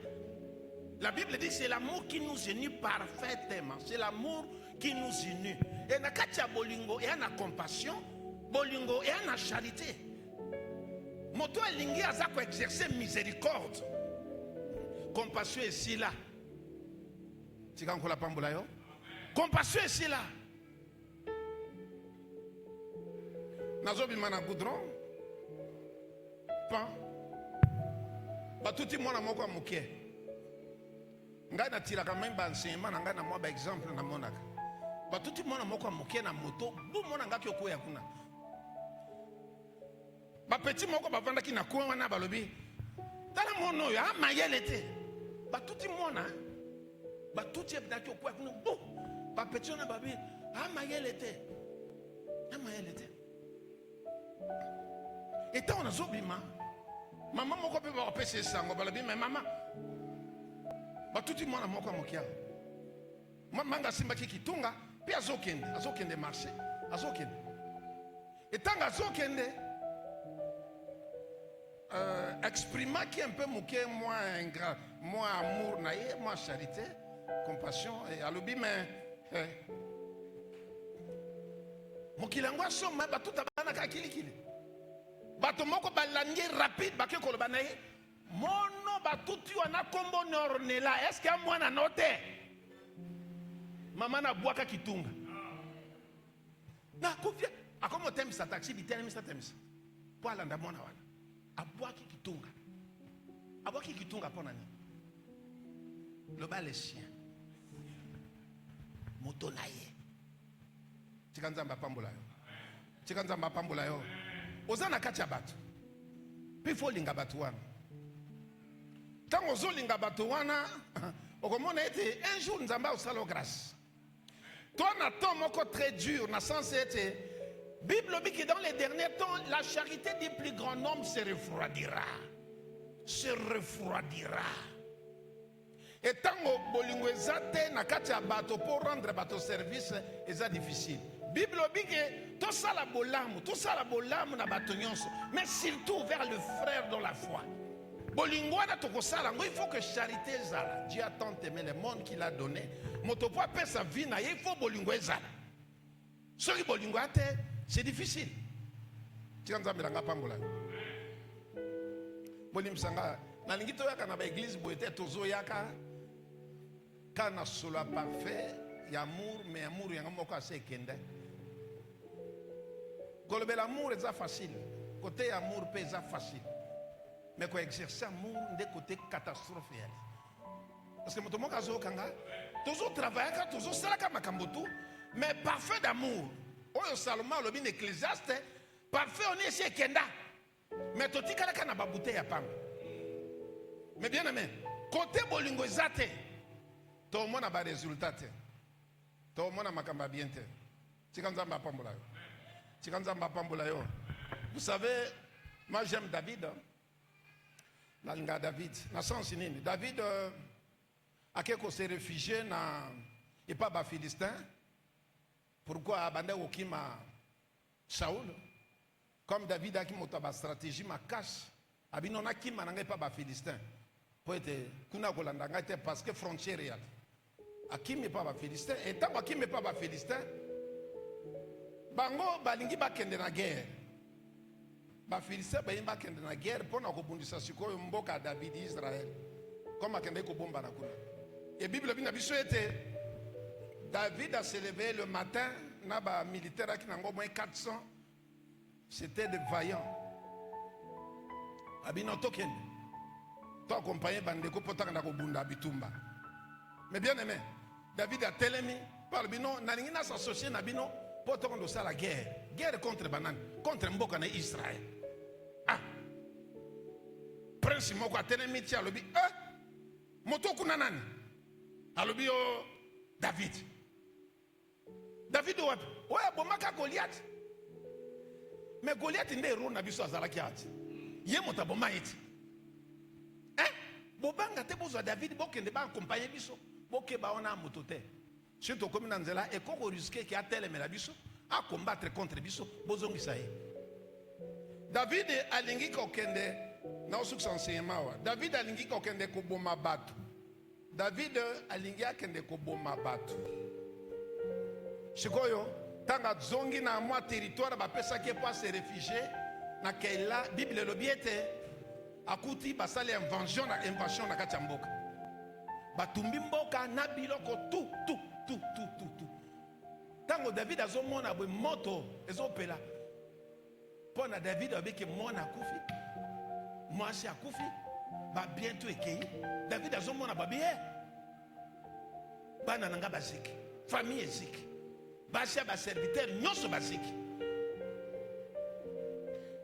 La Bible dit c'est l'amour qui nous unit parfaitement. C'est l'amour qui nous unit. Et na katia bolingo et na compassion, bolingo et na charité. Moto elingi azako exercer miséricorde. Compassion est si là. Tu quand la pambola yo? Compassion est si là. Nazobi mana goudron. Pan. Ba tuti mona moko mukie. Ngai na tira quand même ba enseignement ngai na moi ba exemple na monaka. Ba tuti mona moko mukie na moto, bu mona ngaki okoya kuna. Ba petit moko ba vanda ki na ko wana balobi. Tala mono ya mayele te. Ba tuti mona ba tuti ebdaki okoya kuna. Bu ba petit na babi mayele te. Mayele te. Et tant on a zobima. Maman moko pe ba opese sango balobi mais maman ba tuti mwana moko mokia. Manga simba kitunga pe azokende marché, azokende. Et tant azokende exprima qui un peu moqué moi ingrat, moi amour naïe, moi charité, compassion et alobi mais mokilangwa soma ba tout abana ka kilikili. Bato moko balangi rapide bake koloba naye mono batuti wana kombo nornela est-ce que mwana note mama na bwaka kitunga na kufia akomo temisa taxi bitene misa temisa pour alanda mwana wana Abwaki kitunga. Abwaki kitunga pona ni. Le bas les chiens. Moto na ye. Tikanzamba pambola yo. Tikanzamba pambola yo. Ozana kacha batu. Puis faut linga batu wana. Tango zo linga batu wana, okomona ete un jour nzamba osalo grâce. Toi na temps moko très dur na sens ete Bible dit que dans les derniers temps la charité du plus grand nombre se refroidira. Se refroidira. Et tango bolingo ezate na kacha bato pour rendre bato service eza difficile. Bible dit que tout ça la bolamu na bato nyonso, mais surtout vers le frère dans la foi. Bolingo na tokosala ngo il faut que charité ezala. Dieu a tant aimé le monde qu'il a donné. Moto po apesa sa vie na il faut bolingo ezala. Soki bolingo ate c'est difficile. Tikanzambela nga pambola. Bolim sanga na lingi to yaka na ba église boete tozo yaka kana solo parfait ya amour mais amour yanga moko ase kende. Kolobela l'amour est facile. Côté amour peut être facile. Mais quand exercer amour de côté catastrophe. Parce que moto moko azo kanga tozo travailler ka tozo sala ka makambo tu mais parfait d'amour. Oyo Salomon lobi na Ecclésiaste parfait on est chez kenda. Mais toti kala kana ba bouteille ya pamba. Mais bien aimé, côté bolingo ezate, to mona ba résultat te. To mona makamba bien te. Tikanzamba pambola yo. Tikanzamba pambola yo. Vous savez, moi j'aime David. La linga David, na sens nini? David a quelque se réfugié na et pas ba Philistin. Pourquoi abandonner okima Saoul? Comme David a qui monta stratégie ma cache. Abinona qui mananga pas ba Philistin. Pour être kuna kolanda ngate parce que frontière réelle. Akimi pas ba Philistin et tant akimi pas ba Philistin. Bango balingi ba kende na guerre. Ba Philistin ba yimba kende na guerre pour na kobundisa sikoyo mboka David Israël. Comme akende ko bomba na kuna. Et Bible bina biso était David a se levé le matin, naba militaire qui n'a moins 400. C'était des vaillants. Abino token. To accompagné bandeko potanga ko bunda bitumba. Mais bien aimé, David a telemi par bino nalingina s'associer na bino potanga do la guerre. Guerre contre banane, contre mboka na Israël. Ah. Prince moko a telemi ti alobi, moto kuna nani? Alobi o David. David wapi? Oya bomaka Goliath. Mais Goliath nde ro na biso azalaki ati. Ye mota boma iti. Bobanga te bozo David bokende ba accompagner biso. Boke ba ona moto te. Surtout comme na nzela e koko risquer ki ateleme la biso a combattre contre biso bozongisa ye. David alingi kokende na osuku enseignement wa. David alingi kokende ko boma batu. David alingi akende ko boma batu. Shikoyo tanga zongi na mwa territoire ba pesa ke po se réfugier na Keila Bible lo biete akuti basale invention na kati ya mboka batumbi mboka na biloko tu tango David azomona bwe moto ezopela pona David abeke mona akufi mwasi akufi ba bientôt ekei David azomona ba bien bana nanga baziki famille eziki basia ba serviteur nyonso baziki.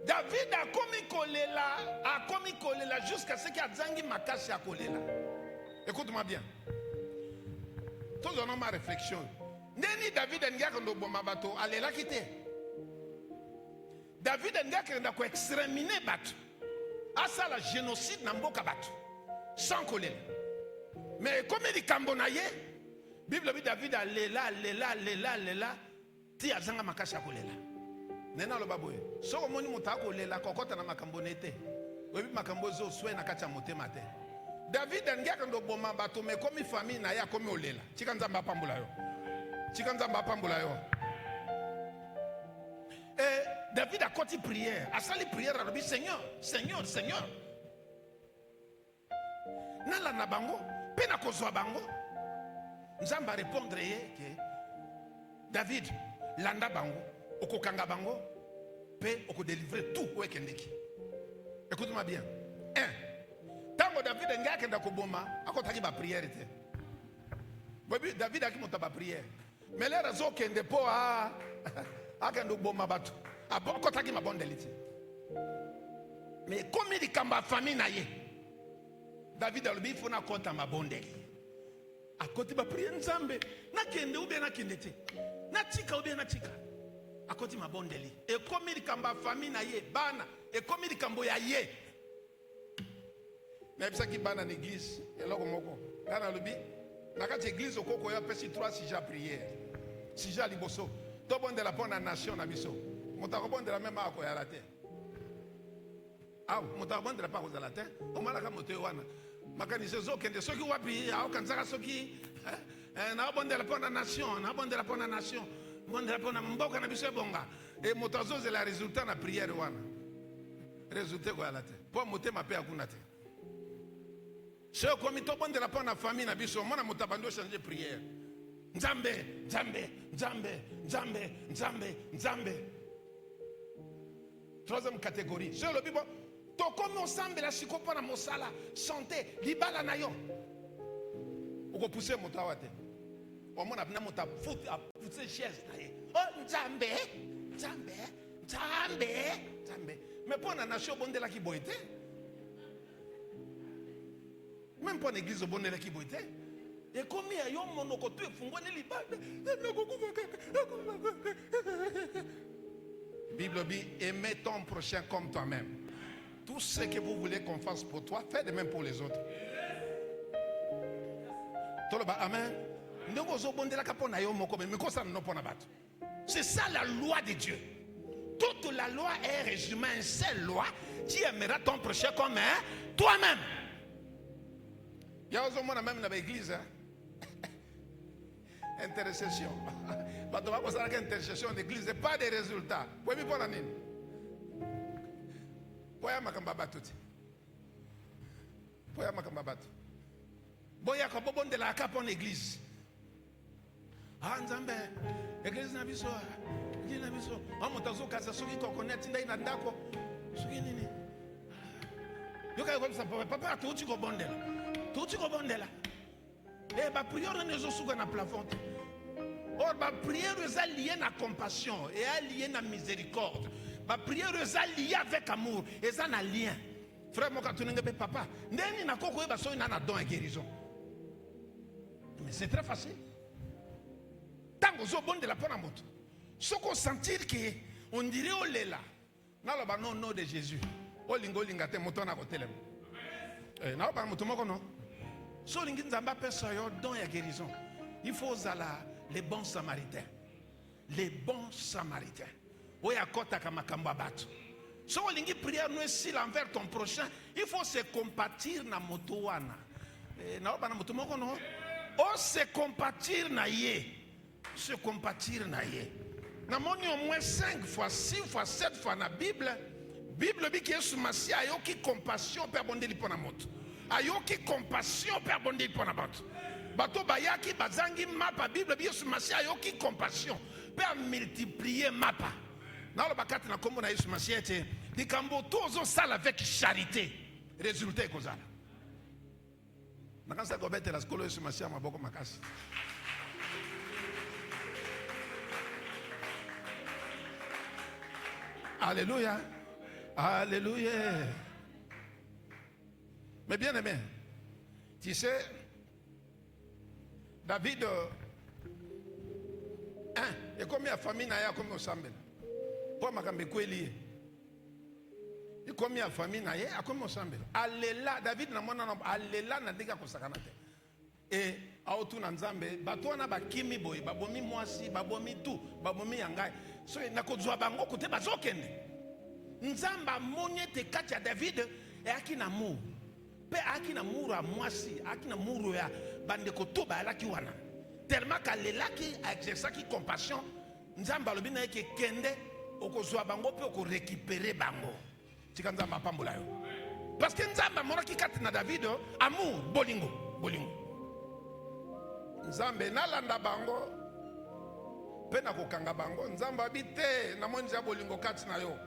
David a commis kolela jusqu'à ce qu'il a zangi makasi à kolela. Écoute-moi bien. Tous on a ma réflexion. Neni David nga kondo bomba bato alela kite. David nga kenda ko exterminer bato. Asa la génocide na mboka bato. Sans kolela. Mais comme il kambonaye, Bible dit David a lela ti azanga makasi à kolela. Nena lo baboye so omoni mutako lela kokota na makambo nete webi makambo zo swe na kacha motema te. David ngaka ndo boma bato me komi famille na ya komi olela chika nzamba pambula yo David a koti prière asali prière robi Seigneur nala na bango pena kozwa bango nzamba répondre ye ke David landa bango okokanga bango pe oko délivrer tout ou ekendeki. Écoute-moi bien. 1. Tango David ngakenda koboma, akotaki ba prière te. Bobi David akimota ba prière. Mais les raisons kende po akendo boma batu. Akotaki ma bondeli te. Mais comme il kamba famille na ye. David alobi fona kota ma bondeli. Akoti ba prière nzambe, na kende ube na kende te. Na tika ube na tika. Akoti ma bondeli. Et comme il kamba famille na ye, bana, et comme il kambo ya ye. Na bisa ki bana l'église, eloko moko. Kana lobi, na kati église okoko ya pesi 3 sija prière. Sija liboso. To bonde la pona nation na biso. Mota ko bonde la même ako ya la terre. Ah, mota ko bonde la pa ko za la terre. O mala ka moto wana. Makani sezo kende soki wapi, a kanzaka soki na bonde la pona nation, na bonde la pona nation. Bonde la pona mboka na biso bonga. Et motazo c'est la résultat na prière wana. Résultat ko ya la terre. Po motema pe akuna te. Si comme to bonde la pona famille na biso, mona motabando changer prière. Nzambe, Nzambe, Nzambe, Nzambe, Nzambe, Nzambe. Troisième catégorie. Sur le Bible, to comme ensemble la sikopa na mosala, santé, libala na yo. Oko pousser motawate. O mona na mota foot a pousser chaise na ye. Oh Nzambe, Nzambe, Nzambe, Nzambe. Mais pour na nation bonde la ki boite. Même pas l'église au bon de l'équipe. Et comme il y a un monocoté, il faut Bible dit, aimez ton prochain comme toi-même. Tout ce que vous voulez qu'on fasse pour toi, faites de même pour les autres. Amen. C'est ça la loi de Dieu. Toute la loi est résumée en une seule loi. Tu aimeras ton prochain comme toi-même. Il y a aussi même dans l'église. Intercession. Quand on va penser à l'intercession d'église, ce n'est pas des résultats. Vous pouvez pas l'année. Boya makamba tuti. Boya makamba batu. Boya ko bobonde la kapon l'église. Ah nzambe, église na biso. Église na biso. Amotazo kaza soki ko connect ndai na ndako. Soki nini? Yoka ko papa tuti ko bondela. Tuti ko bondela. Eh ba prière ne zo suga na plafond. Or ba prière est liée na compassion et est liée na miséricorde. Ma prière est liée avec amour et ça n'a lien. Frère mon katunenge papa, ndeni na koko eba so na don et guérison. Mais c'est très facile. Tango zo bon de la pona moto. Soko sentir que on dirait oh lela. Na lo ba non nom de Jésus. O lingo lingate moto na kotelem. Na ba moto moko non. So lingi nzamba pesa yo don et guérison. Il faut zala les bons samaritains. Les bons samaritains. Oya kota kama kamba batu. So lingi prière nous si envers ton prochain, il faut se compatir na moto wana. Na ba na moto moko non. O se compatir na ye. Se compatir na ye. Na moni au moins 5 fois, 6 fois, 7 fois na Bible. Bible dit que Yesu Masi ayoki compassion per bondeli pona moto. Ayoki compassion per bondeli pona moto. Bato bayaki bazangi mapa Bible bi Yesu Masi ayoki compassion per multiplier mapa. Na lo bakati na kombo na Yesu Masi ete likambo tozo sala avec charité. Résultat ekozala. Nakansa ko bete la skolo Yesu Masi maboko makasi. Alléluia. Alléluia. Mais bien aimé, tu sais, David, et comme il y a famille, il y a comme au Sambel. Pour ma cambe lié. Et comme il y a famille, il y a comme au Sambel. Alléluia, David n'a pas alléluia n'a déjà pas sacanate. Et à autour de Nzambe, bato na ba kimi boy, babomi mwasi, babomi tout, babomi yangai. So na kozwa bango kote bazokende. Nzamba monye te katia David et akina mou. Pe akina muru a mwasi, akina muru ya bande koto ba alaki wana. Tellement qu'alelaki a exerçaki compassion, Nzamba lobi na yeke kende okozwa bango pe oko récupérer bango. Tika Nzamba pambola yo. Parce que Nzamba monaki katina David amour bolingo, bolingo. Nzambe nalanda bango pe na kokanga bango Nzamba bite na monja bolingo kati na yo.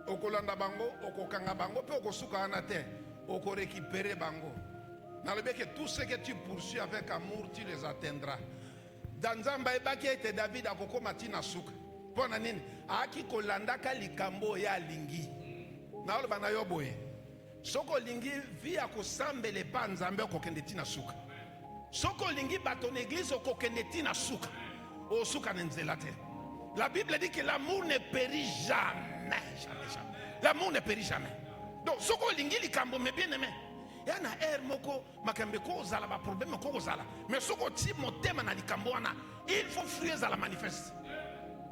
okolanda bango, okokanga bango, pe okosuka wana te, oko récupérer bango. Que tout ce que tu poursuis avec amour, tu les atteindras. Dans Zamba ebaki ete David akoko matina suka. Pona nini? Aki kolanda ka likambo ya lingi. Na oloba na yo boye. Soko lingi vi akosambele pa Nzambe okokende tina suka. Soko lingi baton église okokende tina suka. O suka nzela te. La Bible dit que l'amour ne périt jamais, jamais, jamais. L'amour ne périt jamais. Donc soko lingi likambo me bien aimé. Yana moko makambe ko zala ba problème ko zala. Mais soko ti motema na likambo wana, il faut fruits à la manifeste.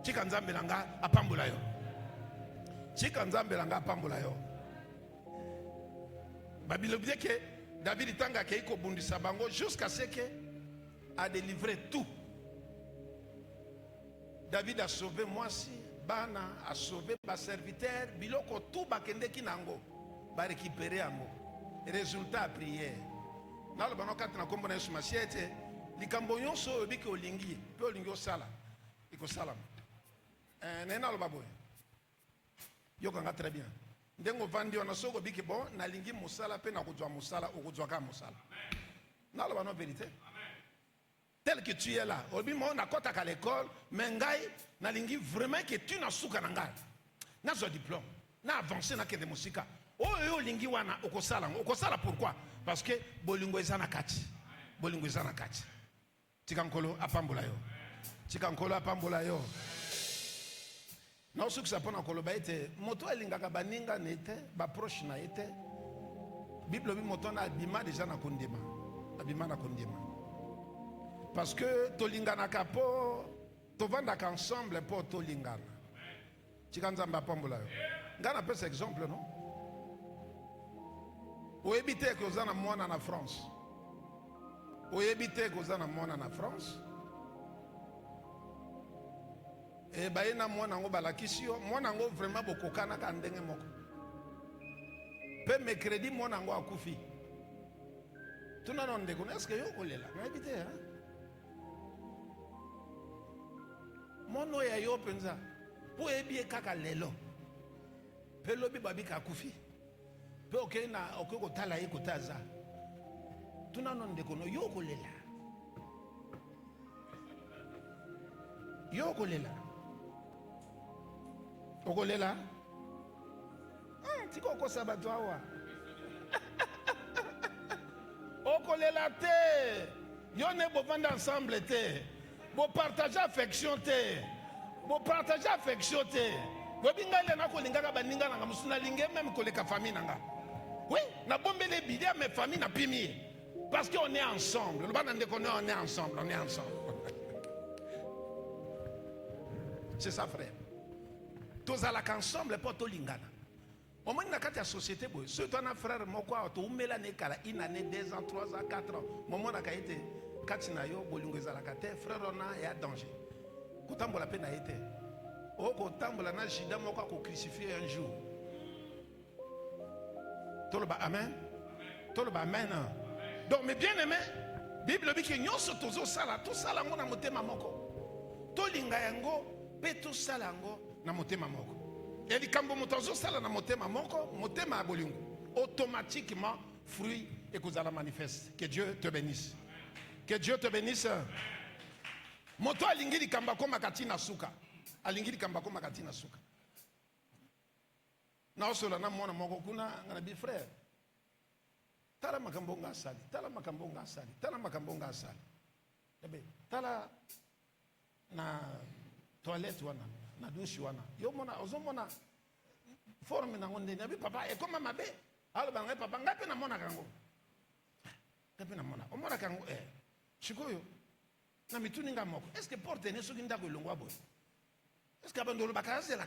Chika Nzambe langa apambola yo. Chika Nzambe langa apambola yo. Babilo dit que David tanga ke iko bundisa bango jusqu'à ce que a délivré tout. David a sauvé moi si bana a sauvé ba serviteur biloko tout bakende kinango ba récupérer ango. Résultat prière. Na lo bano katina kombo na Yesu masiete likambo nyonso obiki olingi pe olingi osala iko sala. Na lo baboy. Yo kanga très bien. Ndengo vandi ona soko biki bon na lingi musala pe na kujwa musala okujwa ka musala. Na lo bano vérité. Tel que tu es là, obi mo na kota ka l'école, mais ngai na lingi vraiment que tu na suka na ngai. Na zo diplôme, na avancé na ke de musika. Oh lingi wana okosala pourquoi? Parce que bolingo ezana kati. Bolingo ezana kati. Tikankolo apambola yo. Tikankolo apambola yo. Na osuki sapona koloba ete moto elingaka baninga nete ba proche na ete. Bible bi moto na abima déjà na kondima. Abima na kondima. Parce que tolingana kapo tovandaka ensemble pour tolingana. Tikanzamba apambola yo. Ngana pesa exemple non? Ou éviter que vous en amène en France. Ou éviter que vous en amène en France. Et bah il y a moi nango balakisio, moi nango vraiment beaucoup kana kandenge moko. Peu mercredi moi nango akufi. Tu n'as pas de connaissance que yo kolela. Mais éviter hein. Mon no ya yo penza. Pour éviter kaka lelo. Peu lobi babi kakufi. Pe oke na oke ko tala ye ko taza tuna non de kono yo ko lela okolela tiko ko sabato awa okolela te yo ne bo vanda ensemble te bo partager affection te bo bingale na ko lingaka baninga na musuna linge même ko le ka famille nanga. Oui, na bombe les bidets à mes familles na pimi. Parce qu'on est ensemble. On est ensemble. C'est ça, frère. Tous à la ensemble pour tout lingana. Au moins, dans la société, si tu as un frère, tu as une année, 2 ans, 3 ans, 4 ans. Moment na kaite, katina yo, bolungo zalakate, frère on a danger. Kutambo la peine a été. Oh, kutambo la na jida moko ko crucifier un jour. Toloba amen. Toloba amen. Donc mes bien-aimés, Bible dit que nous sommes tous sala, tout sala ngo na motema moko. Tolinga yango, pe tout sala ngo na motema moko. Et likambo motozo sala na motema moko, motema abolingo. Automatiquement fruit et kozala manifeste. Que Dieu te bénisse. Que Dieu te bénisse. Moto alingi likamba ko makatina suka. Alingi likamba ko makatina suka. Na osola na mwana moko kuna ngana bi frère tala makambo ngasali ebe tala na toilette wana na douche wana yo mona ozomona forme na ngonde na bi papa e koma mabe alo banga papa ngapi na mona kango omona kango chikoyo na mituni ngamoko est-ce que porte ne soki ndako elongwa boy est-ce que abandolo bakazela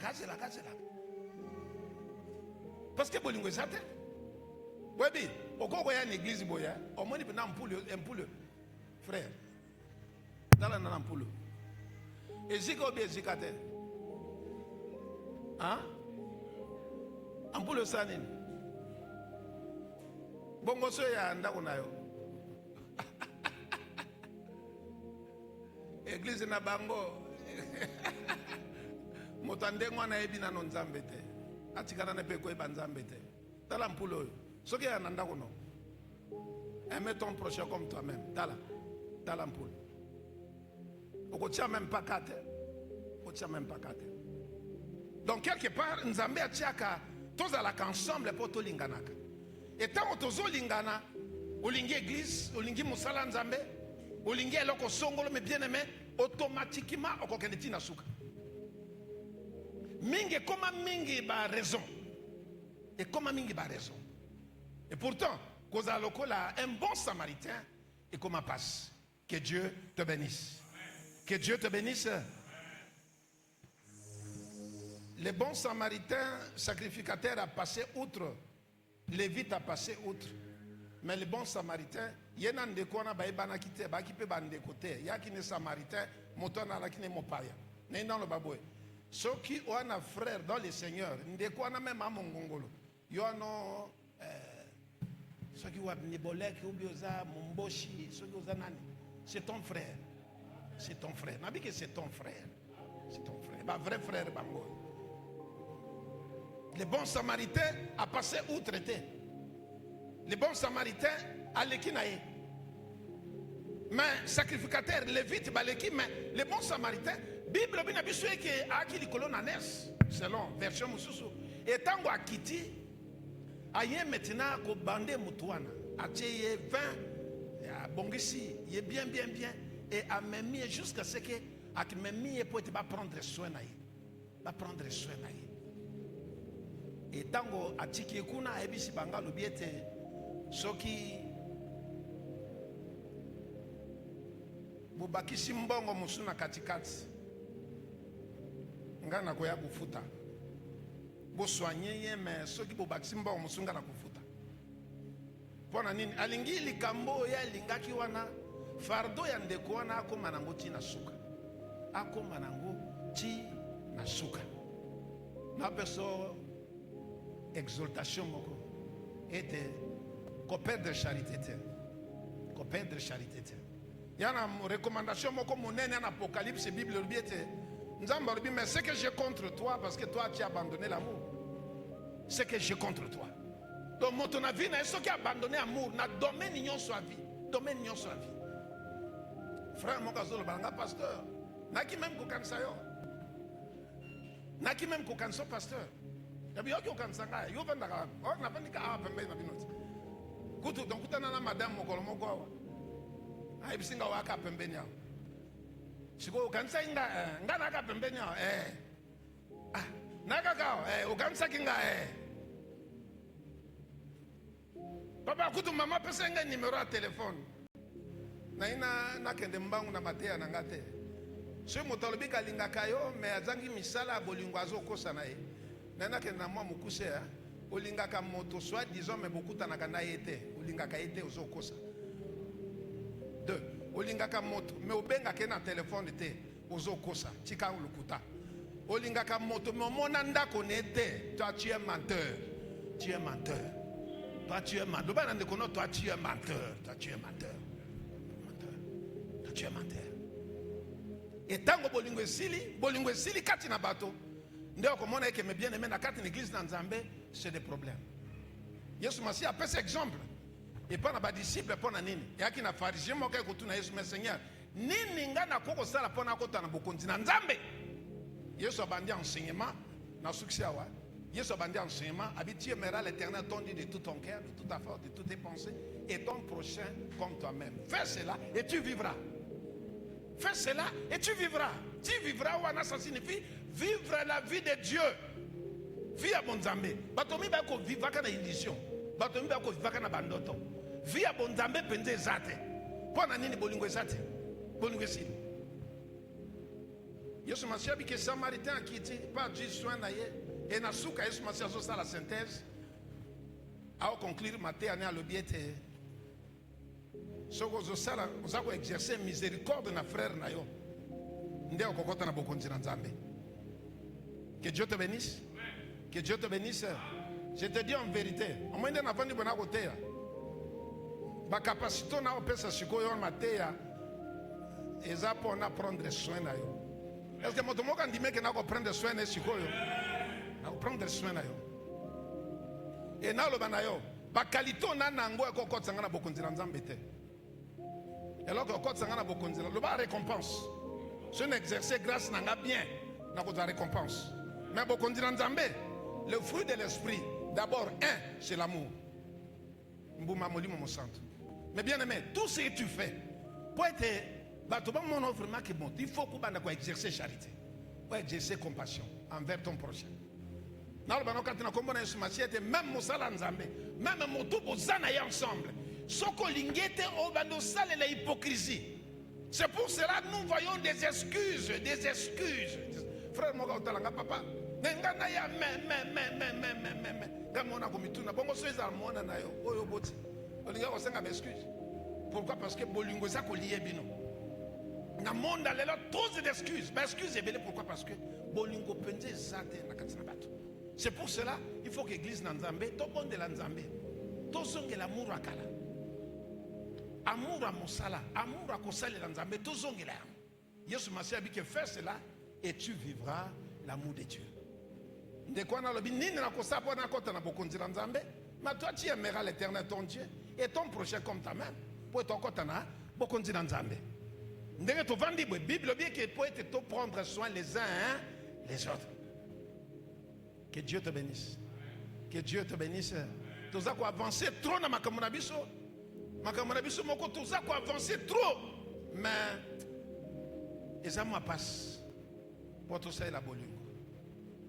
parce que bolingo ezate webi okoko ya l'église boya omoni pe na mpule frère dala na mpule ezika obi ezika te hein mpule sanini bongo so ya ndako na yo église na bango moto ndengo na yebi na Nzambe te atikana ne pe ko banzambe te tala mpulo soki ananda kono aime ton prochain comme toi-même tala mpulo okotia même pas kate okotia même pas kate donc quelque part nzambe atiaka tozalaka ensemble po tolinganaka et tant tozolingana olingi église olingi musala nzambe olingi eloko songolo mais bien aimé automatiquement okokende tina suka mingi koma mingi ba raison et koma mingi ba raison et pourtant kozala lokola un bon samaritain et comment passe. Que Dieu te bénisse. Que Dieu te bénisse. Le bon samaritain sacrificateur a passé outre. Lévite a passé outre. Mais le bon samaritain, il y a un décor qui a quitté, qui a côté. Il y a un samaritain, motona la qui n'est pas là. Dans le baboué. Ceux qui ont un frère dans le Seigneur, il y a même à Mongolo. Il y a un ceux qui ont un bolek, Momboshi, ceux qui ont un nani. C'est ton frère. C'est ton frère. N'a dit que c'est ton frère. C'est ton frère. Ma vrai frère, Bango. Le bon samaritain a passé outre. Le bon samaritain a l'équinaï. Mais sacrificateur, lévite, mais le bon samaritain, Bible bien habitué que a qui les colonnes selon version Moussou. Et tant qu'on a quitté, aïe maintenant qu'on bandé moutouana, a tché 20, a bongisi, il est bien. Et a même jusqu'à ce que a même pour te prendre soin naï, va prendre soin naï. Et tant qu'on a tché kuna ebisi banga lubiete, soki bubakisi mbongo musuna katikati ngana koya kufuta bo soigner ye mais soki bubakisi mbongo musunga na kufuta pona nini alingi likambo ya lingaki wana fardo ya ndeko wana akoma nango ti na suka akoma nango ti na suka na peso exaltation moko ete ko perdre charité te ko perdre charité te. Il y a une recommandation comme mon en Apocalypse, Bible, mais ce que j'ai contre toi, parce que toi tu as abandonné l'amour, ce que j'ai contre toi. Donc, mon avis, ce qui a abandonné l'amour, n'a domaine n'ignon soit vie. Domaine n'ignon soit vie. Frère, mon gazole, banga pasteur, n'a qui même qu'aucun sayo, n'a qui même qu'aucun so pasteur. Il y a aucun sanga, il y a aucun sanga, on n'a pas dit qu'à appeler la binot. Coutou, donc, tu as madame Mokolo. Ai bisinga waka pembeni yao. Siko ukanisa inga naka pembeni yao naka kao ukanisa kinga Papa kutu mama pesa inga numero ya telefone. Na ina nakende mbangu na matea na ngate. So motolobi kalinga kayo me azangi misala bolingo azokosa na ye. Na nakende na mwa mukuse olinga ka moto soit disons me bokuta na kana yete olinga ka yete ozokosa. Deux, olingaka moto, mais obengaka na téléphone te, ozokosa, tika ulukuta. Olingaka moto, mais monanda konete, toi tu es menteur. Tu es menteur. Toi tu es menteur. Toi tu es menteur. Toi tu es menteur. Toi tu es menteur. Et tant que bolingo sili kati na bato, ndeo komona eke me bien aimé na kati l'église na Nzambe, c'est des problèmes. Yesu Masi a fait cet exemple. Et pas na disciple pour na nini yaki na pharisien mo kay kutuna Yesu mais Seigneur nini ngana koko sala pona kota na bokonzi na Nzambe. Yesu abandi enseignement na succès wa Yesu abandi enseignement habitué aimeras l'Éternel ton Dieu de tout ton cœur, de toute ta force, de toutes tes pensées et ton prochain comme toi-même. Fais cela et tu vivras. Fais cela et tu vivras. Tu vivras wana ça signifie vivre la vie de Dieu. Vie à bon Nzambe. Batomi ba ko vivre kana illusion. Batomi ba ko vivre kana bandoto. Via bonzambe penze zate. Pona nini bolingo zate? Bolingo si. Yesu Masiya bi que samaritain qui dit pas du soin na ye et na suka Yesu Masiya so la synthèse. A conclure matin année à l'obiete. Soko zo sala ozako exercer miséricorde na frère na yo. Ndeo kokota na bokonzi na Nzambe. Que Dieu te bénisse. Que Dieu te bénisse. Je te dis en vérité, au moins n'a pas ni bona côté. Ba capacité na opesa sikoyo mateya eza pour na prendre soin na yo. Est-ce que moto moka ndime ke na ko prendre soin na sikoyo? Na ko prendre soin na yo. Et na lo banayo ba kalito na nango ko ko tsanga na bokonzila nzambe te. Et alors que ko tsanga na bokonzila lo ba récompense. Ce n'exercer grâce n'a bien na ko récompense. Mais bokonzila nzambe, le fruit de l'esprit, d'abord c'est l'amour. Mbuma molimo mo santo. Mais bien aimé, tout ce que tu fais pour être mon vraiment que bon, il faut que exercer charité, pour exercer compassion envers ton prochain. Même ensemble. C'est pour cela que nous voyons des excuses. Frère, papa. Pourquoi? Parce que bolingo ça lié bino. Na monde là trop d'excuses. Mais excuses pourquoi? Parce que bolingo penze zate na katina bato. C'est pour cela il faut que l'église Nzambe to bonde la Nzambe. To zonge l'amour akala. Amour à mosala, amour à kosala la Nzambe, to zonge la. Yesu Masia dit que fais cela et tu vivras l'amour de Dieu. De quoi na lobi nini na kosa po na kota na bokonzi la Nzambe? Mais toi tu aimeras l'Éternel ton Dieu et ton prochain comme toi-même. Pour ton kota na bokonzi la Nzambe. Ndenge to vandi bo Bible bien que pour être to prendre soin les uns les autres. Que Dieu te bénisse. Que Dieu te bénisse. Tous quoi avancer trop dans makamona biso. Makamona biso moko tous quoi avancer trop. Mais ça moi passe. Pour tout ça la bolingo.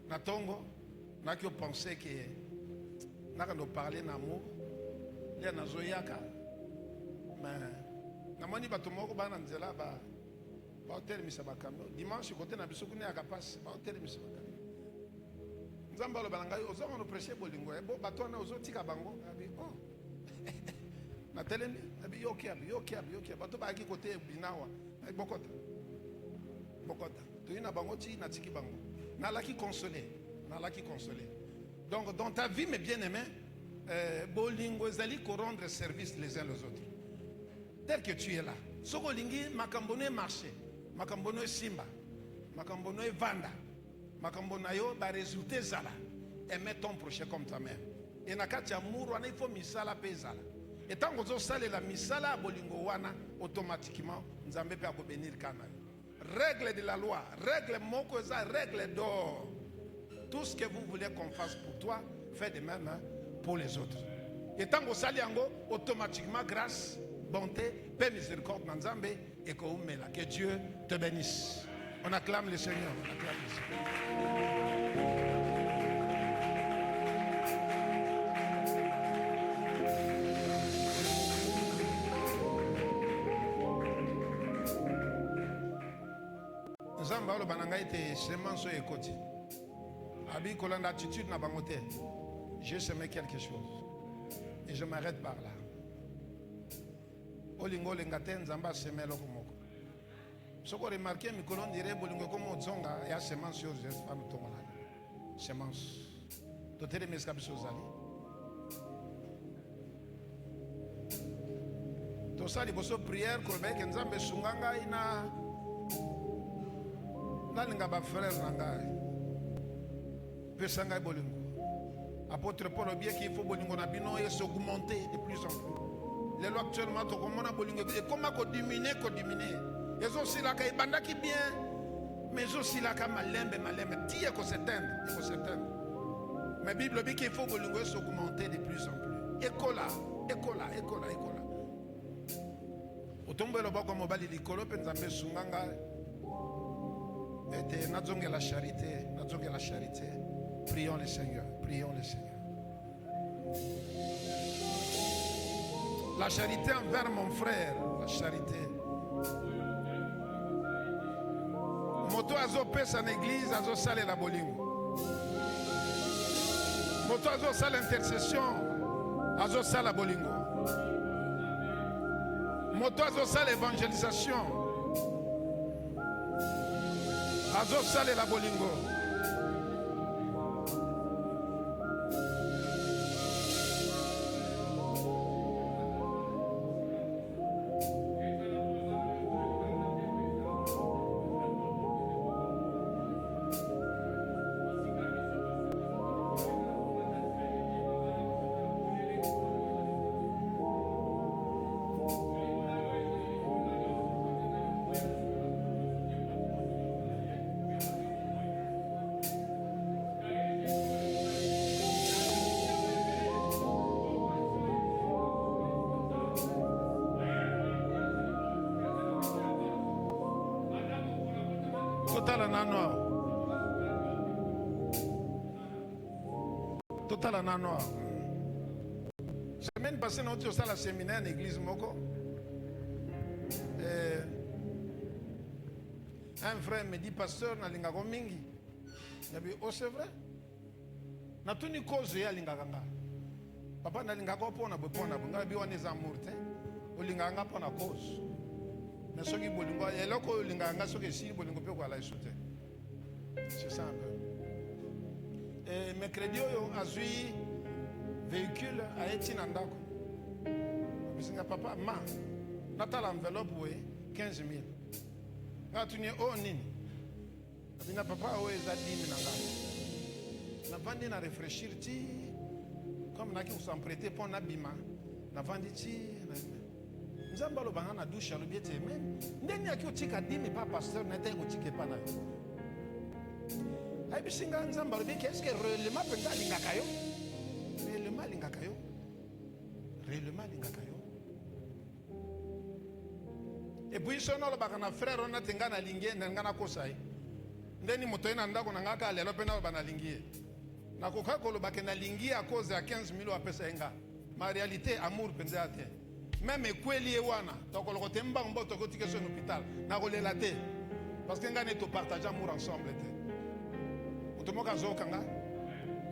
Na tongo na qui penser que na quand on parler d'amour, les na zoyaka. Mais na moni bato moko bana nzela ba hotel misaba kamyo. Dimanche côté na biso kuni akapasse ba hotel misaba kamyo. Nzamba lo balanga yo ozonga no prêcher bolingo e bo bato na ozotika bango abi oh na telemi abi yoki bato ba ki côté binawa bokota to ina bango ti na tiki bango na la qui consoler donc dans ta vie mes bien-aimés bolingo ezali ko rendre service les uns aux autres tel que tu es là soko lingi makambono marché makambono simba makambono vanda makambono yo ba résulter zala aimer ton prochain comme toi-même et na kati amour wana il faut misala pezala et tant que vous salez la misala bolingo wana automatiquement nzambe pe ko bénir kana règle de la loi règle moko za règle d'or tout ce que vous voulez qu'on fasse pour toi fais de même pour les autres et tant que vous salez yango automatiquement grâce bonté paix miséricorde dans nzambe et que Dieu te bénisse. On acclame le Seigneur. On acclame le Seigneur. Nzamba lo bananga ete semence ekoti. Abi kolanda attitude na bangote. J'ai semé quelque chose. Et je m'arrête par là. Olingo lengate nzamba semé loko moko. Soko remarqué mikolo ndire bolingo comme odzonga ya semence sur les femmes tongola. Semence. Totere meska biso zali. To sali boso prière ko be nzambe sunganga ina nalinga ba frère nanga. Pesanga bolingo. Apôtre Paul bien qu'il faut bolingo na bino et s'augmenter de plus en plus. Les lois actuellement to komona bolingo et comment ko diminuer. Ils ont aussi la banda qui bien, mais ils ont aussi la malembe, dire qu'on s'éteindre, Mais la Bible dit qu'il faut bolingo s'augmenter de plus en plus. Écola. Otombe lo bako mobali likolo pe nzambe sunganga. Et nazonge la charité. Prions le Seigneur. La charité envers mon frère, la charité. Moto azo pesa na église azo sale la bolingo. Moto azo sale intercession azo sale la bolingo. Moto azo sale évangélisation azo sale la bolingo. Total noir. Total noir. Semaine passée, nous avons fait la séminaire à l'église Moko. Un frère me dit, pasteur, na lingago mingi. Je dis, oh c'est vrai. Na tuni cause ya lingaganga. Papa na lingago pona bopona bunga bi wane za murte. O linganga pona cause. Na soki bolingo eloko linganga soki si bolingo pe kwa la isute. C'est ça un peu. Et mercredi yo azui véhicule a Etienne Andako. Bisinga papa ma nata l'enveloppe we 15 000. Nga tuni o nini. Bina papa o eza 10 000 nanga. Na vandi na réfléchir ti comme na ki s'emprêter pour na bima. Na vandi ti nzamba lo banga na douche lo biete men. Ndeni aki otika 10 000 pa pasteur na te otike pa na. Ai bisinga nzamba lo bi qu'est-ce que réellement penza lingaka yo? Réellement lingaka yo. Réellement lingaka yo. Et puis si on a le bagana frère on a tengana lingie ngana kosai. Ndeni moto ina ndako na ngaka lelo pena bana lingie. Na koka ko lo bakena lingie à cause ya 15 000 a pesa enga. Ma réalité amour penza ate. Même kweli e wana to ko lo temba mbo to ko tike son hôpital. Na ko lela te. Parce que ngane to partager amour ensemble te. Mutomoka zo kanga.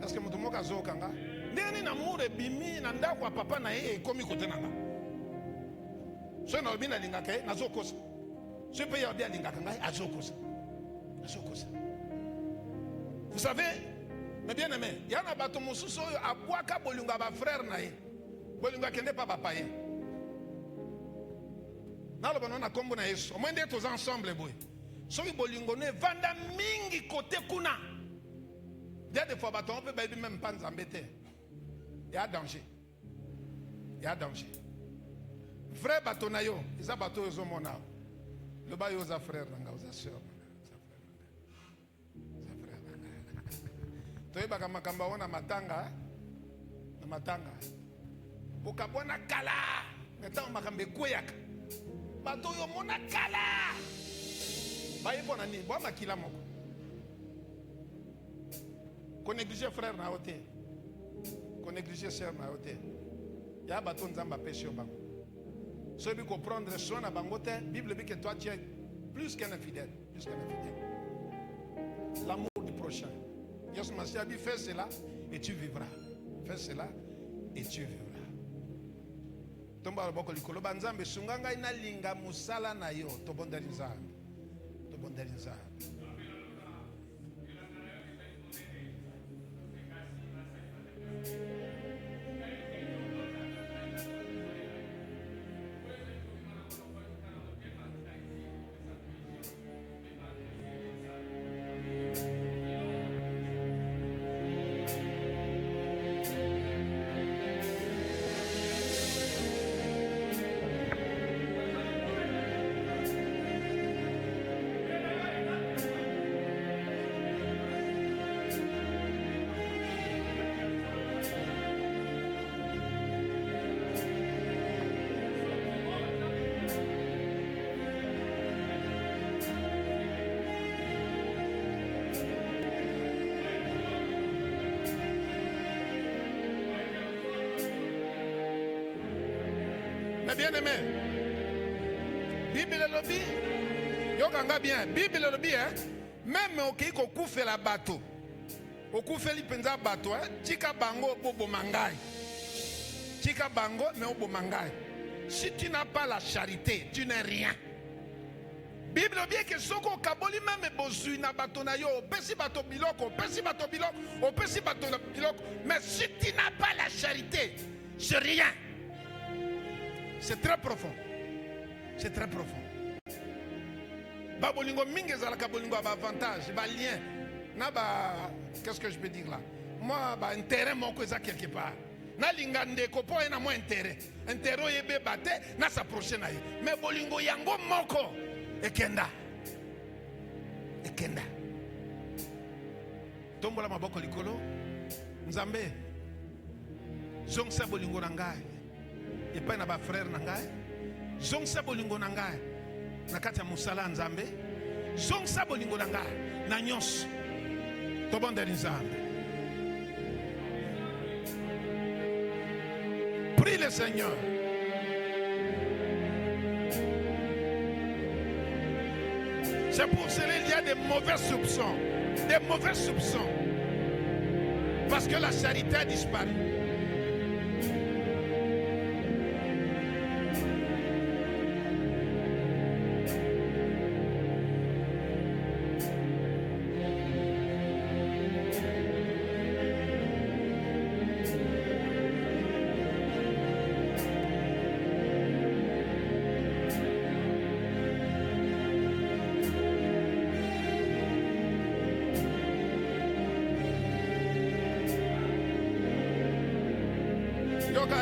Est-ce que mutomoka zo kanga? Ndeni na amour e bimi na ndako papa na e komi kote nanga. So na obina lingaka na zokosa. Je peux y aller lingaka ngai azokosa. Azokosa. Vous savez, mes bien-aimés, il y a un bateau mosusu a boaka bolunga ba frère na ye. Bolunga kende pa papa ye. Na lo banona kombo na Yesu. Au moins d'être tous ensemble boy. So bolingo ne vanda mingi côté kuna. Des fois bateau on peut même pas nzambete. Il y a danger. Il y a danger. Frère bateau na yo, ils a bateau yo mona. Le ba yo za frère nanga, za sœur nanga, za frère nanga. Toi ba kama kamba ona matanga, na matanga. Ukabona kala, meta makambe kuyaka. Bateau yo mona kala. Ba yebo na ni, bo makila moko. Ko négliger frère na hote. Ko négliger sœur na hote. Ya bateau nzamba pêche bango. Celui qui comprendre son à bangote, Bible dit que toi tu es plus qu'un infidèle, plus qu'un infidèle. L'amour du prochain. Jésus m'a dit fais cela et tu vivras. Fais cela et tu vivras. Tomba boko likolo banzambe sunganga ina linga musala na yo to bonderiza. To bonderiza. Bien-aimé, Bible le dit, yokanga bien, Bible le dit, même au qui fait la bateau, au coup fait l'ippenza bateau, tika bango bobo mangai, tika bango mais obo mangai. Si tu n'as pas la charité, tu n'es rien. Bible le dit que soko kaboli même bozu na bateau na yo, pesi bateau biloko, pesi bateau biloko, pesi bateau biloko, mais si tu n'as pas la charité, c'est rien. C'est très profond. C'est très profond. Babolingo mingezala kabolingo ba avantage, ba lien. Na ba qu'est-ce que je peux dire là? Moi ba intérêt mon cosa quelque part. Na lingande ko po na mo intérêt. Intérêt yebe bate na s'approcher na ye. Mais bolingo yango moko ekenda. Ekenda. Tombola maboko likolo. Nzambe. Zongsa bolingo na ngai. Et pas na ba frère na ngai zongsa bolingo na ngai na kati ya musala nzambe Zongisa bolingo na ngai na nyonso. Tobondeli Nzambe. Prie le Seigneur. C'est pour cela qu'il y a des mauvais soupçons. Des mauvais soupçons. Parce que la charité a disparu.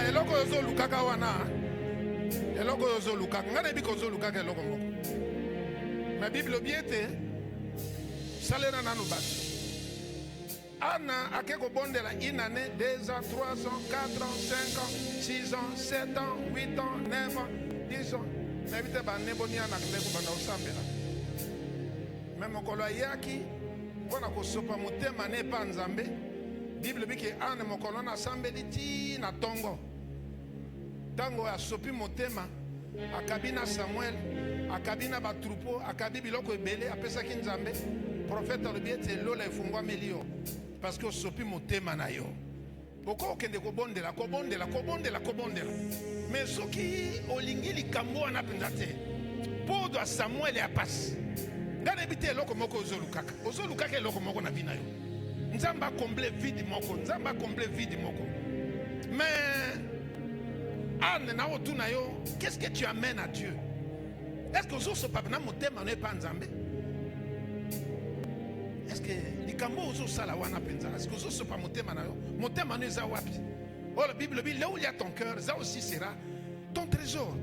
Eloko yozo lukaka wana. Eloko yozo lukaka. Ngane biko yozo lukaka eloko moko. Ma Bible biete. Salera nanu basi. Anna akeko bondela une année, 2 ans, 3 ans, 4 ans, 5 ans, 6 ans, 7 ans, 8 ans, 9 ans, 10 ans. Ma bite ba neboni ana kndeko banda osambela. Même okolo yaki pona ko sopa motema ne pa Nzambe. Bible biki ane mokolo na sambeli ti na tongo. Tango ya sopi motema akabina Samuel, akabina ba troupeau, akabi biloko ebele apesaki Nzambe. Prophète alobiete lola efungwa melio parce que sopi motema na yo. Boko kende ko bondela. Mais soki olingi likambo wana penza te. Podo a Samuel ya passe. Ngane bite eloko moko ozolukaka. Ozolukaka eloko moko na bina yo. Nzamba comble vide moko. Mais Anne na otuna yo, qu'est-ce que tu amènes à Dieu? Est-ce que ozo papa na motema ne pa Nzambe? Est-ce que likambo ozo sala wana penza? Est-ce que ozo pa motema na yo? Motema ne za wapi? Oh, la Bible dit là où il y a ton cœur, ça aussi sera ton trésor.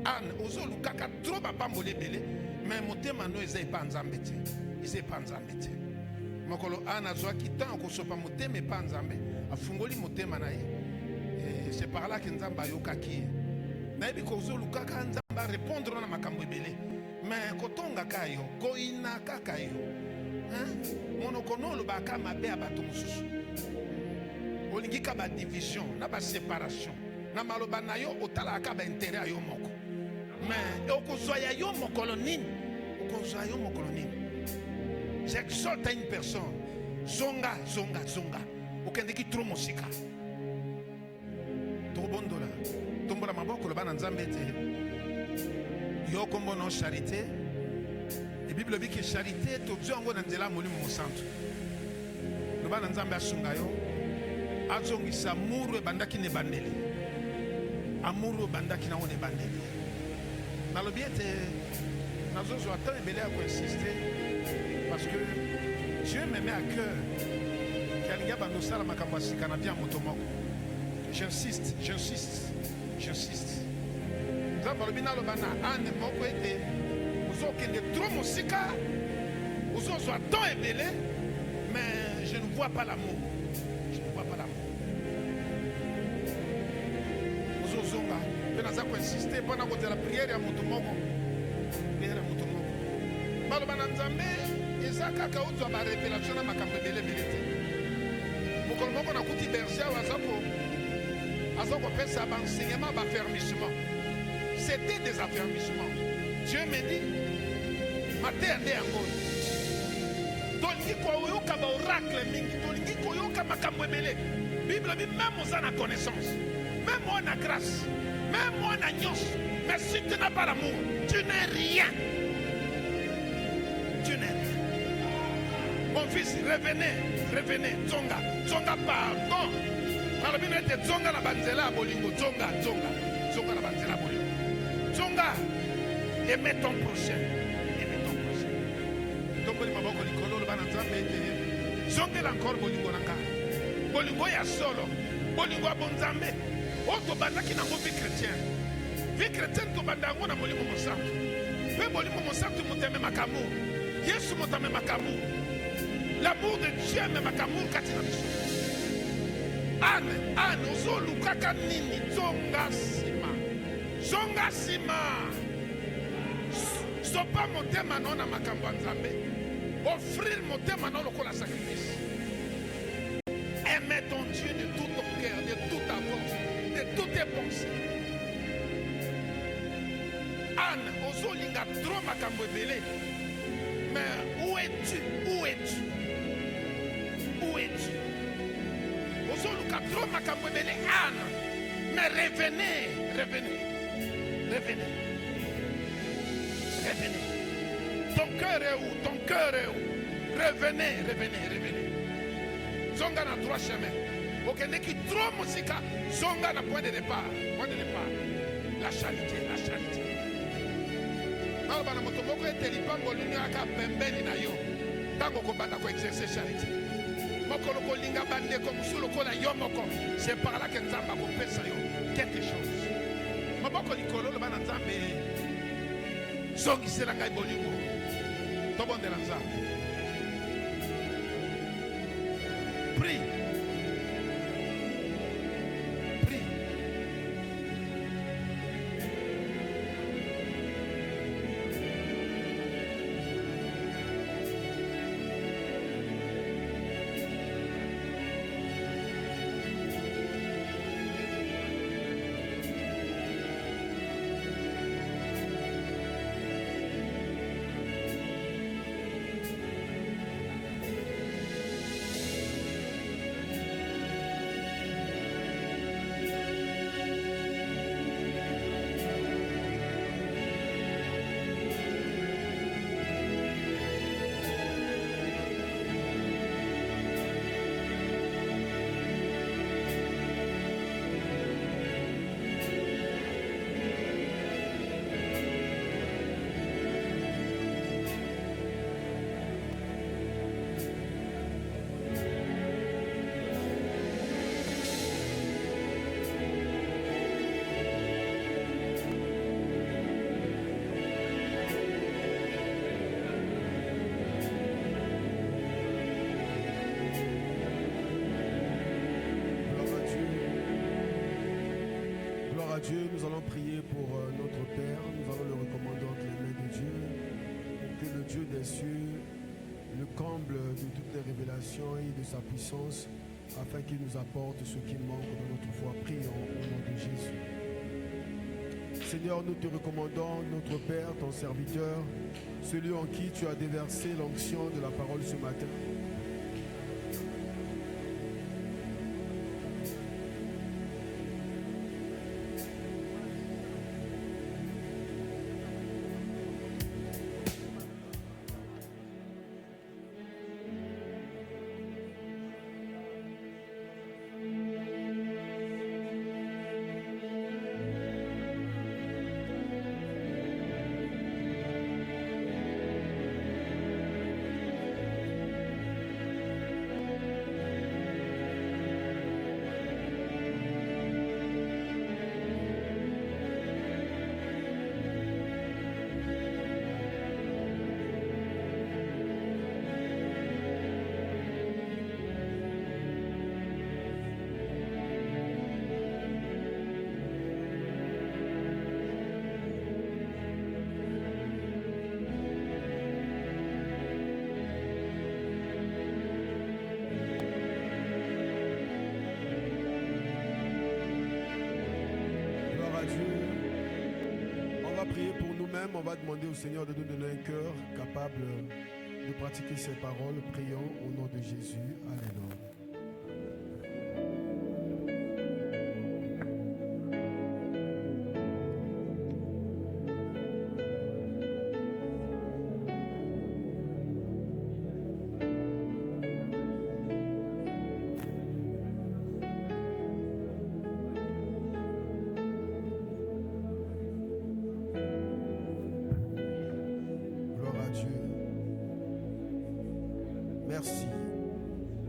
Anne ozo lukaka trop papa molebele, mais motema no eza pa Nzambe te. Mokolo ana zwa kitan ko sopa motema pa Nzambe afungoli motema na ye. C'est par là que Nzambe ayokaki. Na yebi ko zo lukaka Nzambe répondre na makambo ebele. Mais kotonga kayo, koina kakayo. Monokono lo baka mabe abato mususu. Olingi ka ba division, na ba séparation. Na maloba na yo otalaka ba intérêt ayo moko. Mais okozwa ya yo mokolo nini? J'exhorte à une personne. Zonga. Okendeki trop mosika. Tobondola. Tombola maboko le bana Nzambe te. Yo kombo no charité. La Bible dit que charité to zongo na nzela molimo mosantu. Le bana Nzambe asunga yo. Azongisa muru ebandaki ne bandeli. Amuru bandaki na one bandeli. Na lobiete nazozo attend ebele à insister. Parce que Dieu me met à cœur. J'insiste. Mais je ne vois pas l'amour. Je insister pendant que la prière à Motomoko. Ezaka ka uzo ba révélation na makambo bele bilete. Mokolo moko na kuti berger azako pesa ba enseignement ba fermissement. C'était des affermissements. Dieu me dit mater ande yango. Tolingi ko yoka ba oracle mingi, tolingi ko yoka makambo bele. Bible dit même aux na connaissance, même on a grâce, même on a nyos. Mais si tu n'as pas l'amour, tu n'es rien. Mon fils, revenez, zonga, pardon. Malobino était zonga la banzela bolingo, zonga la banzela bolingo. Zonga, aimez ton prochain. Tongoli maboko likolo le bana Nzambe ete. Zongela encore bolingo nanga. Bolingo ya solo, bolingo ya bonzambe. Oto bandaki nango vie chrétienne. Vie chrétienne to bandango na molimo mosantu. Pe molimo mosantu muteme makamu. Yesu mutame makamu. L'amour de Dieu me makamu katina biso. Anne ozo lukaka nini zonga sima. sopa motema no na makambo ya Nzambe. Offrir motema no lokola sacrifice. Aimer ton Dieu de tout ton cœur, de toute ta force, de toutes tes pensées. Anne, ozolinga trop makambo ebele. Mais où es-tu? Où es-tu? Où es-tu? Ozoluka trop makambo ebele Anne. Mais revenez, revenez, revenez, revenez. Ton cœur est où? Ton cœur est où? Revenez, revenez, revenez. Zonga na trois chemins. Ok, neki trop musika. Zonga na point de départ. Point de départ. La charité, la charité. Malba na motomoko etelipambo lini aka pembeni na yo. Tango ko banda ko exercer charité. Mokolo ko linga bande ko musulo ko la yo moko. C'est par là que Nzamba ko pesa yo quelque chose. Maboko likolo lo bana Nzambe. Zongi sela ngai bolingo. Tobondela Nzambe. Prie. Prie. Dieu, nous allons prier pour notre Père, nous allons le recommander entre les mains de Dieu, que le Dieu des cieux le comble de toutes les révélations et de sa puissance, afin qu'il nous apporte ce qui manque dans notre foi. Prions au nom de Jésus. Seigneur, nous te recommandons notre Père, ton serviteur, celui en qui tu as déversé l'onction de la parole ce matin. On va demander au Seigneur de nous donner un cœur capable de pratiquer ses paroles. Prions au nom de Jésus. Alléluia. Merci.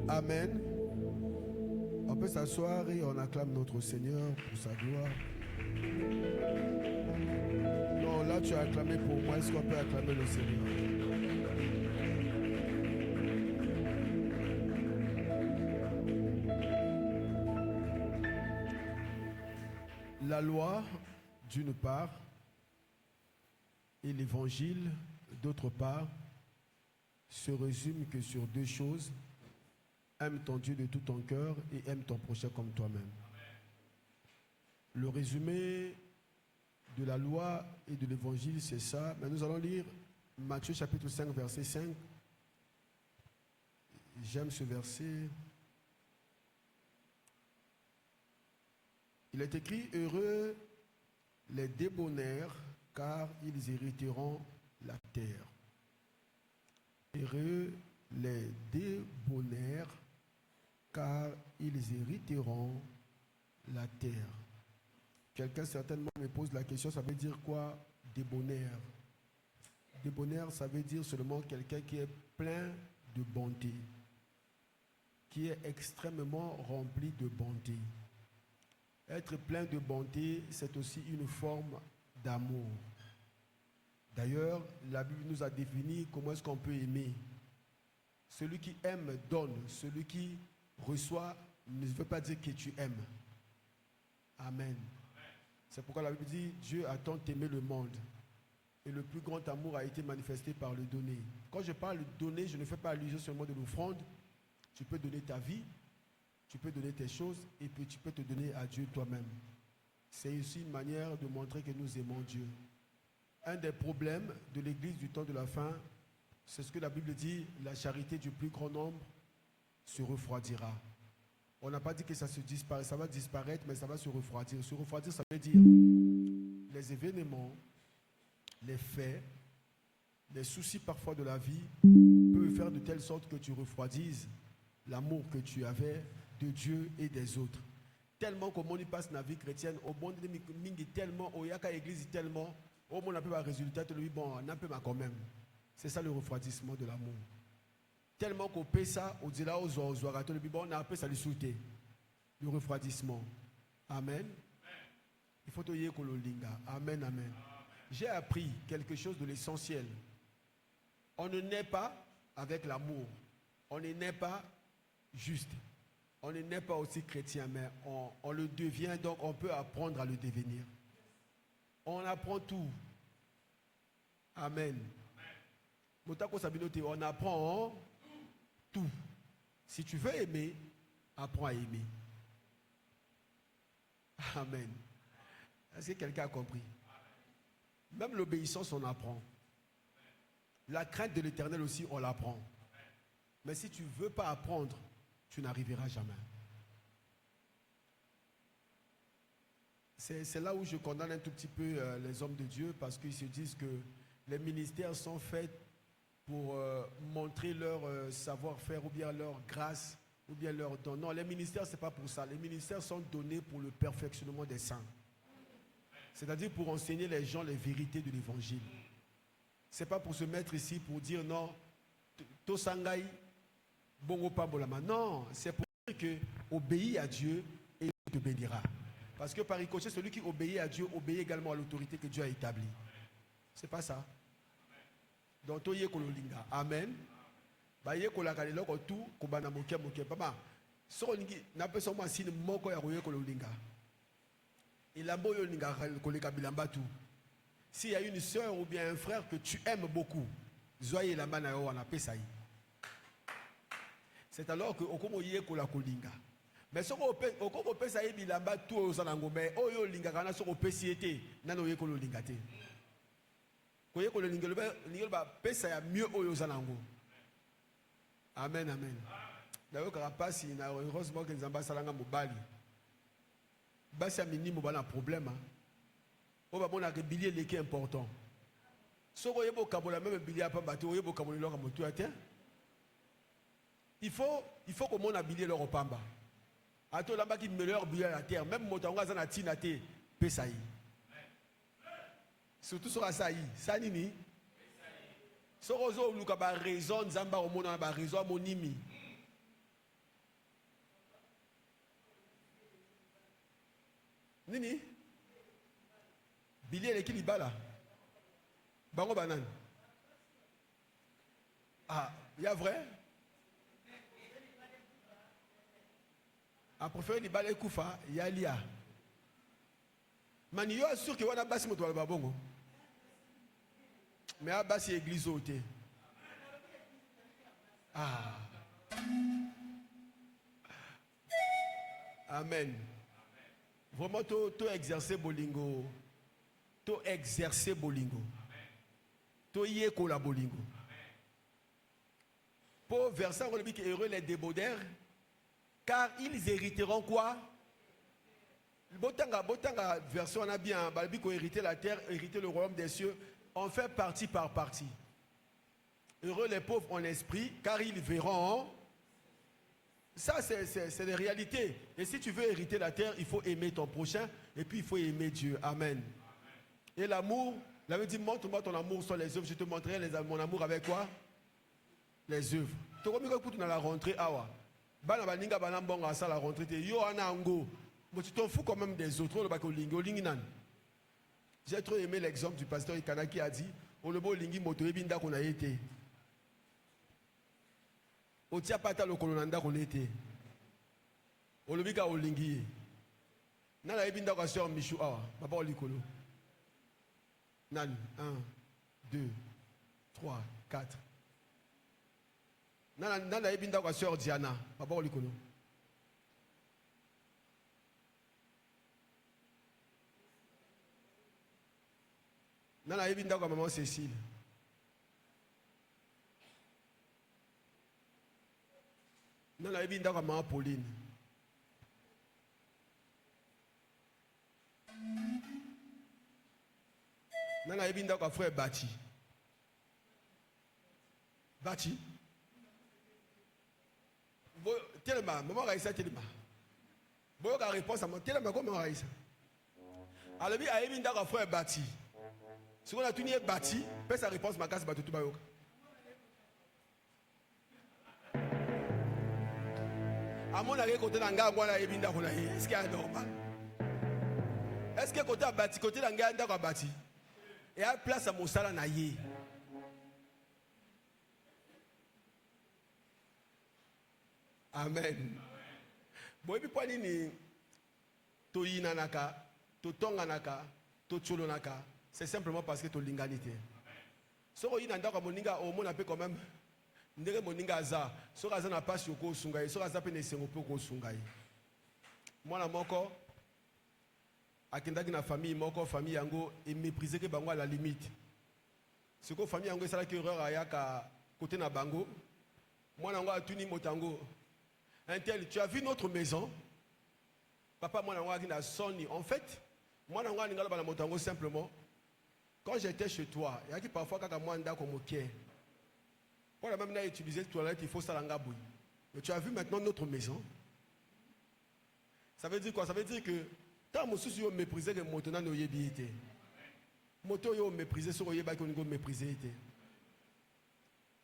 Amen. On peut s'asseoir et on acclame notre Seigneur pour sa gloire. Non, là tu as acclamé pour moi. Est-ce qu'on peut acclamer le Seigneur? La loi, d'une part, et l'évangile, d'autre part, se résume que sur deux choses. Aime ton Dieu de tout ton cœur et aime ton prochain comme toi-même. Le résumé de la loi et de l'évangile, c'est ça. Mais nous allons lire Matthieu chapitre 5, verset 5. J'aime ce verset. Il est écrit: heureux les débonnaires, car ils hériteront la terre. Heureux les débonnaires, car ils hériteront la terre. Quelqu'un certainement me pose la question, ça veut dire quoi, débonnaire? Débonnaire, ça veut dire seulement quelqu'un qui est plein de bonté, qui est extrêmement rempli de bonté. Être plein de bonté, c'est aussi une forme d'amour. D'ailleurs, la Bible nous a défini comment est-ce qu'on peut aimer. Celui qui aime donne, celui qui reçoit ne veut pas dire que tu aimes. Amen. C'est pourquoi la Bible dit: Dieu a tant aimé le monde. Et le plus grand amour a été manifesté par le donner. Quand je parle de donner, je ne fais pas allusion seulement de l'offrande. Tu peux donner ta vie, tu peux donner tes choses, et puis tu peux te donner à Dieu toi-même. C'est aussi une manière de montrer que nous aimons Dieu. Un des problèmes de l'Église du temps de la fin, c'est ce que la Bible dit: la charité du plus grand nombre se refroidira. On n'a pas dit que ça va disparaître, mais ça va se refroidir. Se refroidir, ça veut dire les événements, les faits, les soucis parfois de la vie peuvent faire de telle sorte que tu refroidisses l'amour que tu avais de Dieu et des autres. Tellement que on y passe dans la vie chrétienne, au monde de mingi tellement, au yaka église tellement, au monde n'a pas de résultat, tu lui bon, n'a pas quand même. C'est ça le refroidissement de l'amour. Tellement qu'on paie ça, on dit là aux oiseaux, le bon, on a appelé ça le souté, le refroidissement. Amen. Il faut te y linga. Amen, amen. J'ai appris quelque chose de l'essentiel. On ne naît pas avec l'amour. On ne naît pas juste. On ne naît pas aussi chrétien, mais on le devient, donc on peut apprendre à le devenir. On apprend tout. Amen. On apprend tout. Si tu veux aimer, apprends à aimer. Amen. Est-ce que quelqu'un a compris? Même l'obéissance, on apprend. La crainte de l'Éternel aussi, on l'apprend. Mais si tu ne veux pas apprendre, tu n'arriveras jamais. C'est là où je condamne un tout petit peu les hommes de Dieu, parce qu'ils se disent que les ministères sont faits pour montrer leur savoir-faire, ou bien leur grâce, ou bien leur don. Non, les ministères, ce n'est pas pour ça. Les ministères sont donnés pour le perfectionnement des saints. C'est-à-dire pour enseigner les gens les vérités de l'évangile. Ce n'est pas pour se mettre ici pour dire non, to sangai, bongo pa bolama. Non, c'est pour dire que obéis à Dieu et il te bénira. Parce que par ricochet, celui qui obéit à Dieu obéit également à l'autorité que Dieu a établie. C'est pas ça. Donc, to ye kololinga. Amen. Ba ye kolaka lelo ko tout ko bana moke moke. Papa, so lingi na peso mo sine moko ya koye kololinga. Il a beau yolinga koleka bilamba tout. S'il y a une soeur ou bien un frère que tu aimes beaucoup, zoye la mana yo wana pesaï. C'est alors que okomo ye kola kolinga. Mais ce qu'on peut ça bilamba tout aux anango mais oyo linga kana so ko pesiete nano ye kololinga te. Koye kololinga le ba pesa ya mieux oyo zanango. Amen, amen. D'ailleurs karapasi na heureusement que nzamba salanga mobali. Basi ya minimo bana problème. On va voir que le billet est important. Si vous avez un même billet à Pamba, il faut que mon billet leur Pamba. À tout là-bas qui meilleur billet à la terre, même Motanga Zanatina te Pesaï. Surtout sur Asaï, Sanini. Sorozo Lukaba raison, Zamba au monde a raison, monimi. Nini? Billet qui est là. Bango banane. Ah, il y a vrai? A préféré les balais koufa, il y a l'IA. Mais il y a sûr que on a bassé mon toile babongo. Mais à bas, c'est l'église au thé. Ah. Amen. Vraiment, tu exercer bolingo. Tu exercer bolingo. Tu y es la bolingo. Pour verset, on dit que heureux les débaudeurs, car ils hériteront quoi? Botanga version on a bien, balbi qu'on hériter la terre, hériter le royaume des cieux. On fait partie par partie. Heureux les pauvres en esprit, car ils verront. Ça, c'est les réalités. Et si tu veux hériter la terre, il faut aimer ton prochain et puis il faut aimer Dieu. Amen. Et l'amour, il avait dit, montre-moi ton amour sur les œuvres. Je te montrerai mon amour avec quoi? Les œuvres. Tu vois, quand tu as la rentrée, awa. Bana baninga banambonga ça la rentrée. Yo anango. Mais tu t'en fous quand même des autres. J'ai trop aimé l'exemple du pasteur Ikana qui a dit, Olobo lingi moto ebinda qu'on a été. Otia pata lo kolonanda qu'on était. Olobika olingi. Nana ebinda kwa sœur Michou awa. Papa olikolo. Nan 1, 2, 3, 4. Nana ebinda kwa sœur Diana. Papa olikolo. Nana ebinda kwa maman Cécile. Nana ebinda kwa maman Pauline. Nana ebinda kwa frère Bati. Bati. Tellement, maman Raïssa tellement. Bon, la réponse à moi, tellement comme maman Raïssa. Alors, il y a ebinda kwa frère Bati. Si on a tout nié bâti, fais sa réponse, ma casse, tout bayoka. À mon avis, côté d'anga, moi, la ebinda, est-ce qu'il y a normal? Est-ce que côté bâti, côté d'anga, d'anga bâti? Et à place à mon salaire naïe. Amen. Bon, et puis, pour ni to yinanaka, to tonganaka, to tcholonaka. C'est simplement parce que tu as l'inganité. Si tu as l'inganité, au moins, quand même, tu as l'inganité. Si tu as l'inganité, si tu as l'inganité, moi, je suis dans famille, je famille, et mépriser que bango à la limite. Si la famille est là qui erreur à côté de bango, moi, je suis motango. Tu as vu notre maison? Papa, moi, je suis sonné. En fait, moi, je suis motango simplement. Quand j'étais chez toi, il y a qui parfois quand moi anda comme ok. Pour la même utiliser la toilette, il faut ça l'angaboui. Mais tu as vu maintenant notre maison. Ça veut dire quoi? Ça veut dire que tant que je méprisé que moto na noye biité. Moto yo méprisé sur oye ba qu'on go méprisé.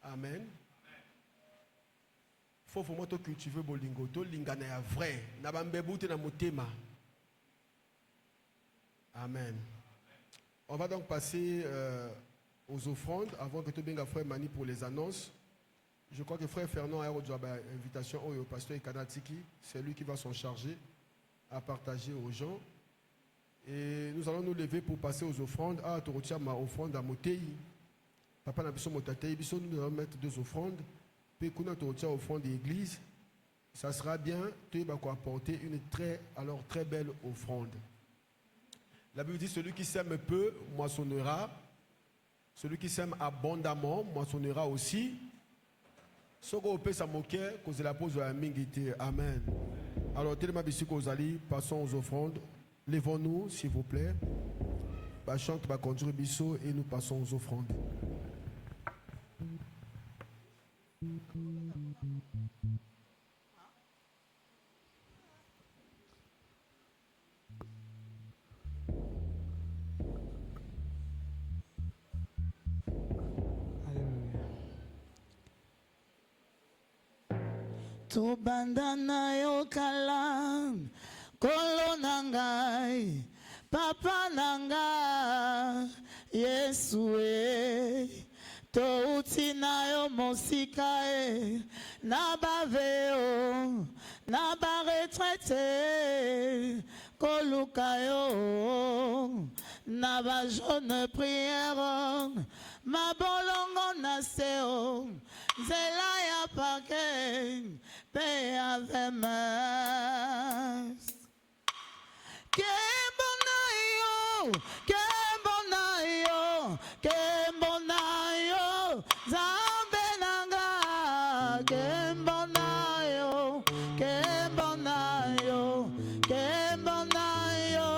Amen. Faut moto cultiver bolingo, to lingana ya vrai, na bambebute na motema. Amen. On va donc passer aux offrandes avant que tu viennes frère Mani pour les annonces. Je crois que frère Fernand a reçu l'invitation au pasteur Ikanatiki. C'est lui qui va s'en charger à partager aux gens. Et nous allons nous lever pour passer aux offrandes. Ah, tu retiens ma offrande à Motei. Papa n'a pas besoin de Motatei. Nous allons mettre 2 offrandes. Puis quand tu retiens l'offrande de l'église, ça sera bien. Tu vas apporter une très belle offrande. La Bible dit, celui qui sème peu, moissonnera. Celui qui sème abondamment, moissonnera aussi. Ce qu'on peut s'amoquer, cause la pose de la mingité. Amen. Alors, tellement bien que passons aux offrandes. Lèvons-nous, s'il vous plaît. Chante, conduire Bissot et nous passons aux offrandes. To bandana yo kalam kolo nangai papa nanga Yesu to utina yo mosika na baveo na ba retraité koluka yo na ba jeune prière mabolongo na seo, zela ya pake, pe avemes. Kembonayo, kembonayo, kembonayo, zambenanga, kembonayo, kembonayo, kembonayo,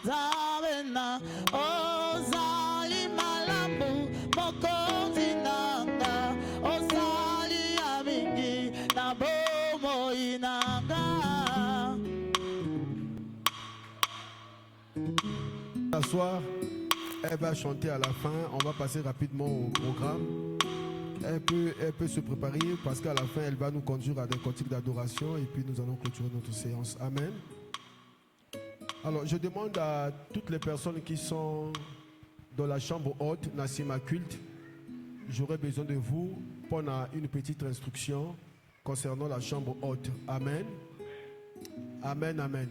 zambena, ozali malambu, mokonzi nanga, ozali amingi, na bomo inanga. S'asseoir, elle va chanter à la fin. On va passer rapidement au programme. Elle peut se préparer parce qu'à la fin, elle va nous conduire à des cantiques d'adoration et puis nous allons clôturer notre séance. Amen. Alors, je demande à toutes les personnes qui sont dans la chambre haute, Nassima Culte, j'aurai besoin de vous pour une petite instruction concernant la chambre haute. Amen. Amen, amen.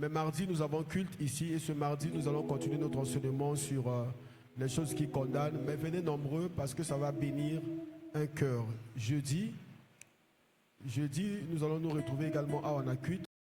Mais mardi, nous avons culte ici et ce mardi, nous allons continuer notre enseignement sur les choses qui condamnent. Mais venez nombreux parce que ça va bénir un cœur. Jeudi, nous allons nous retrouver également à Onacuite.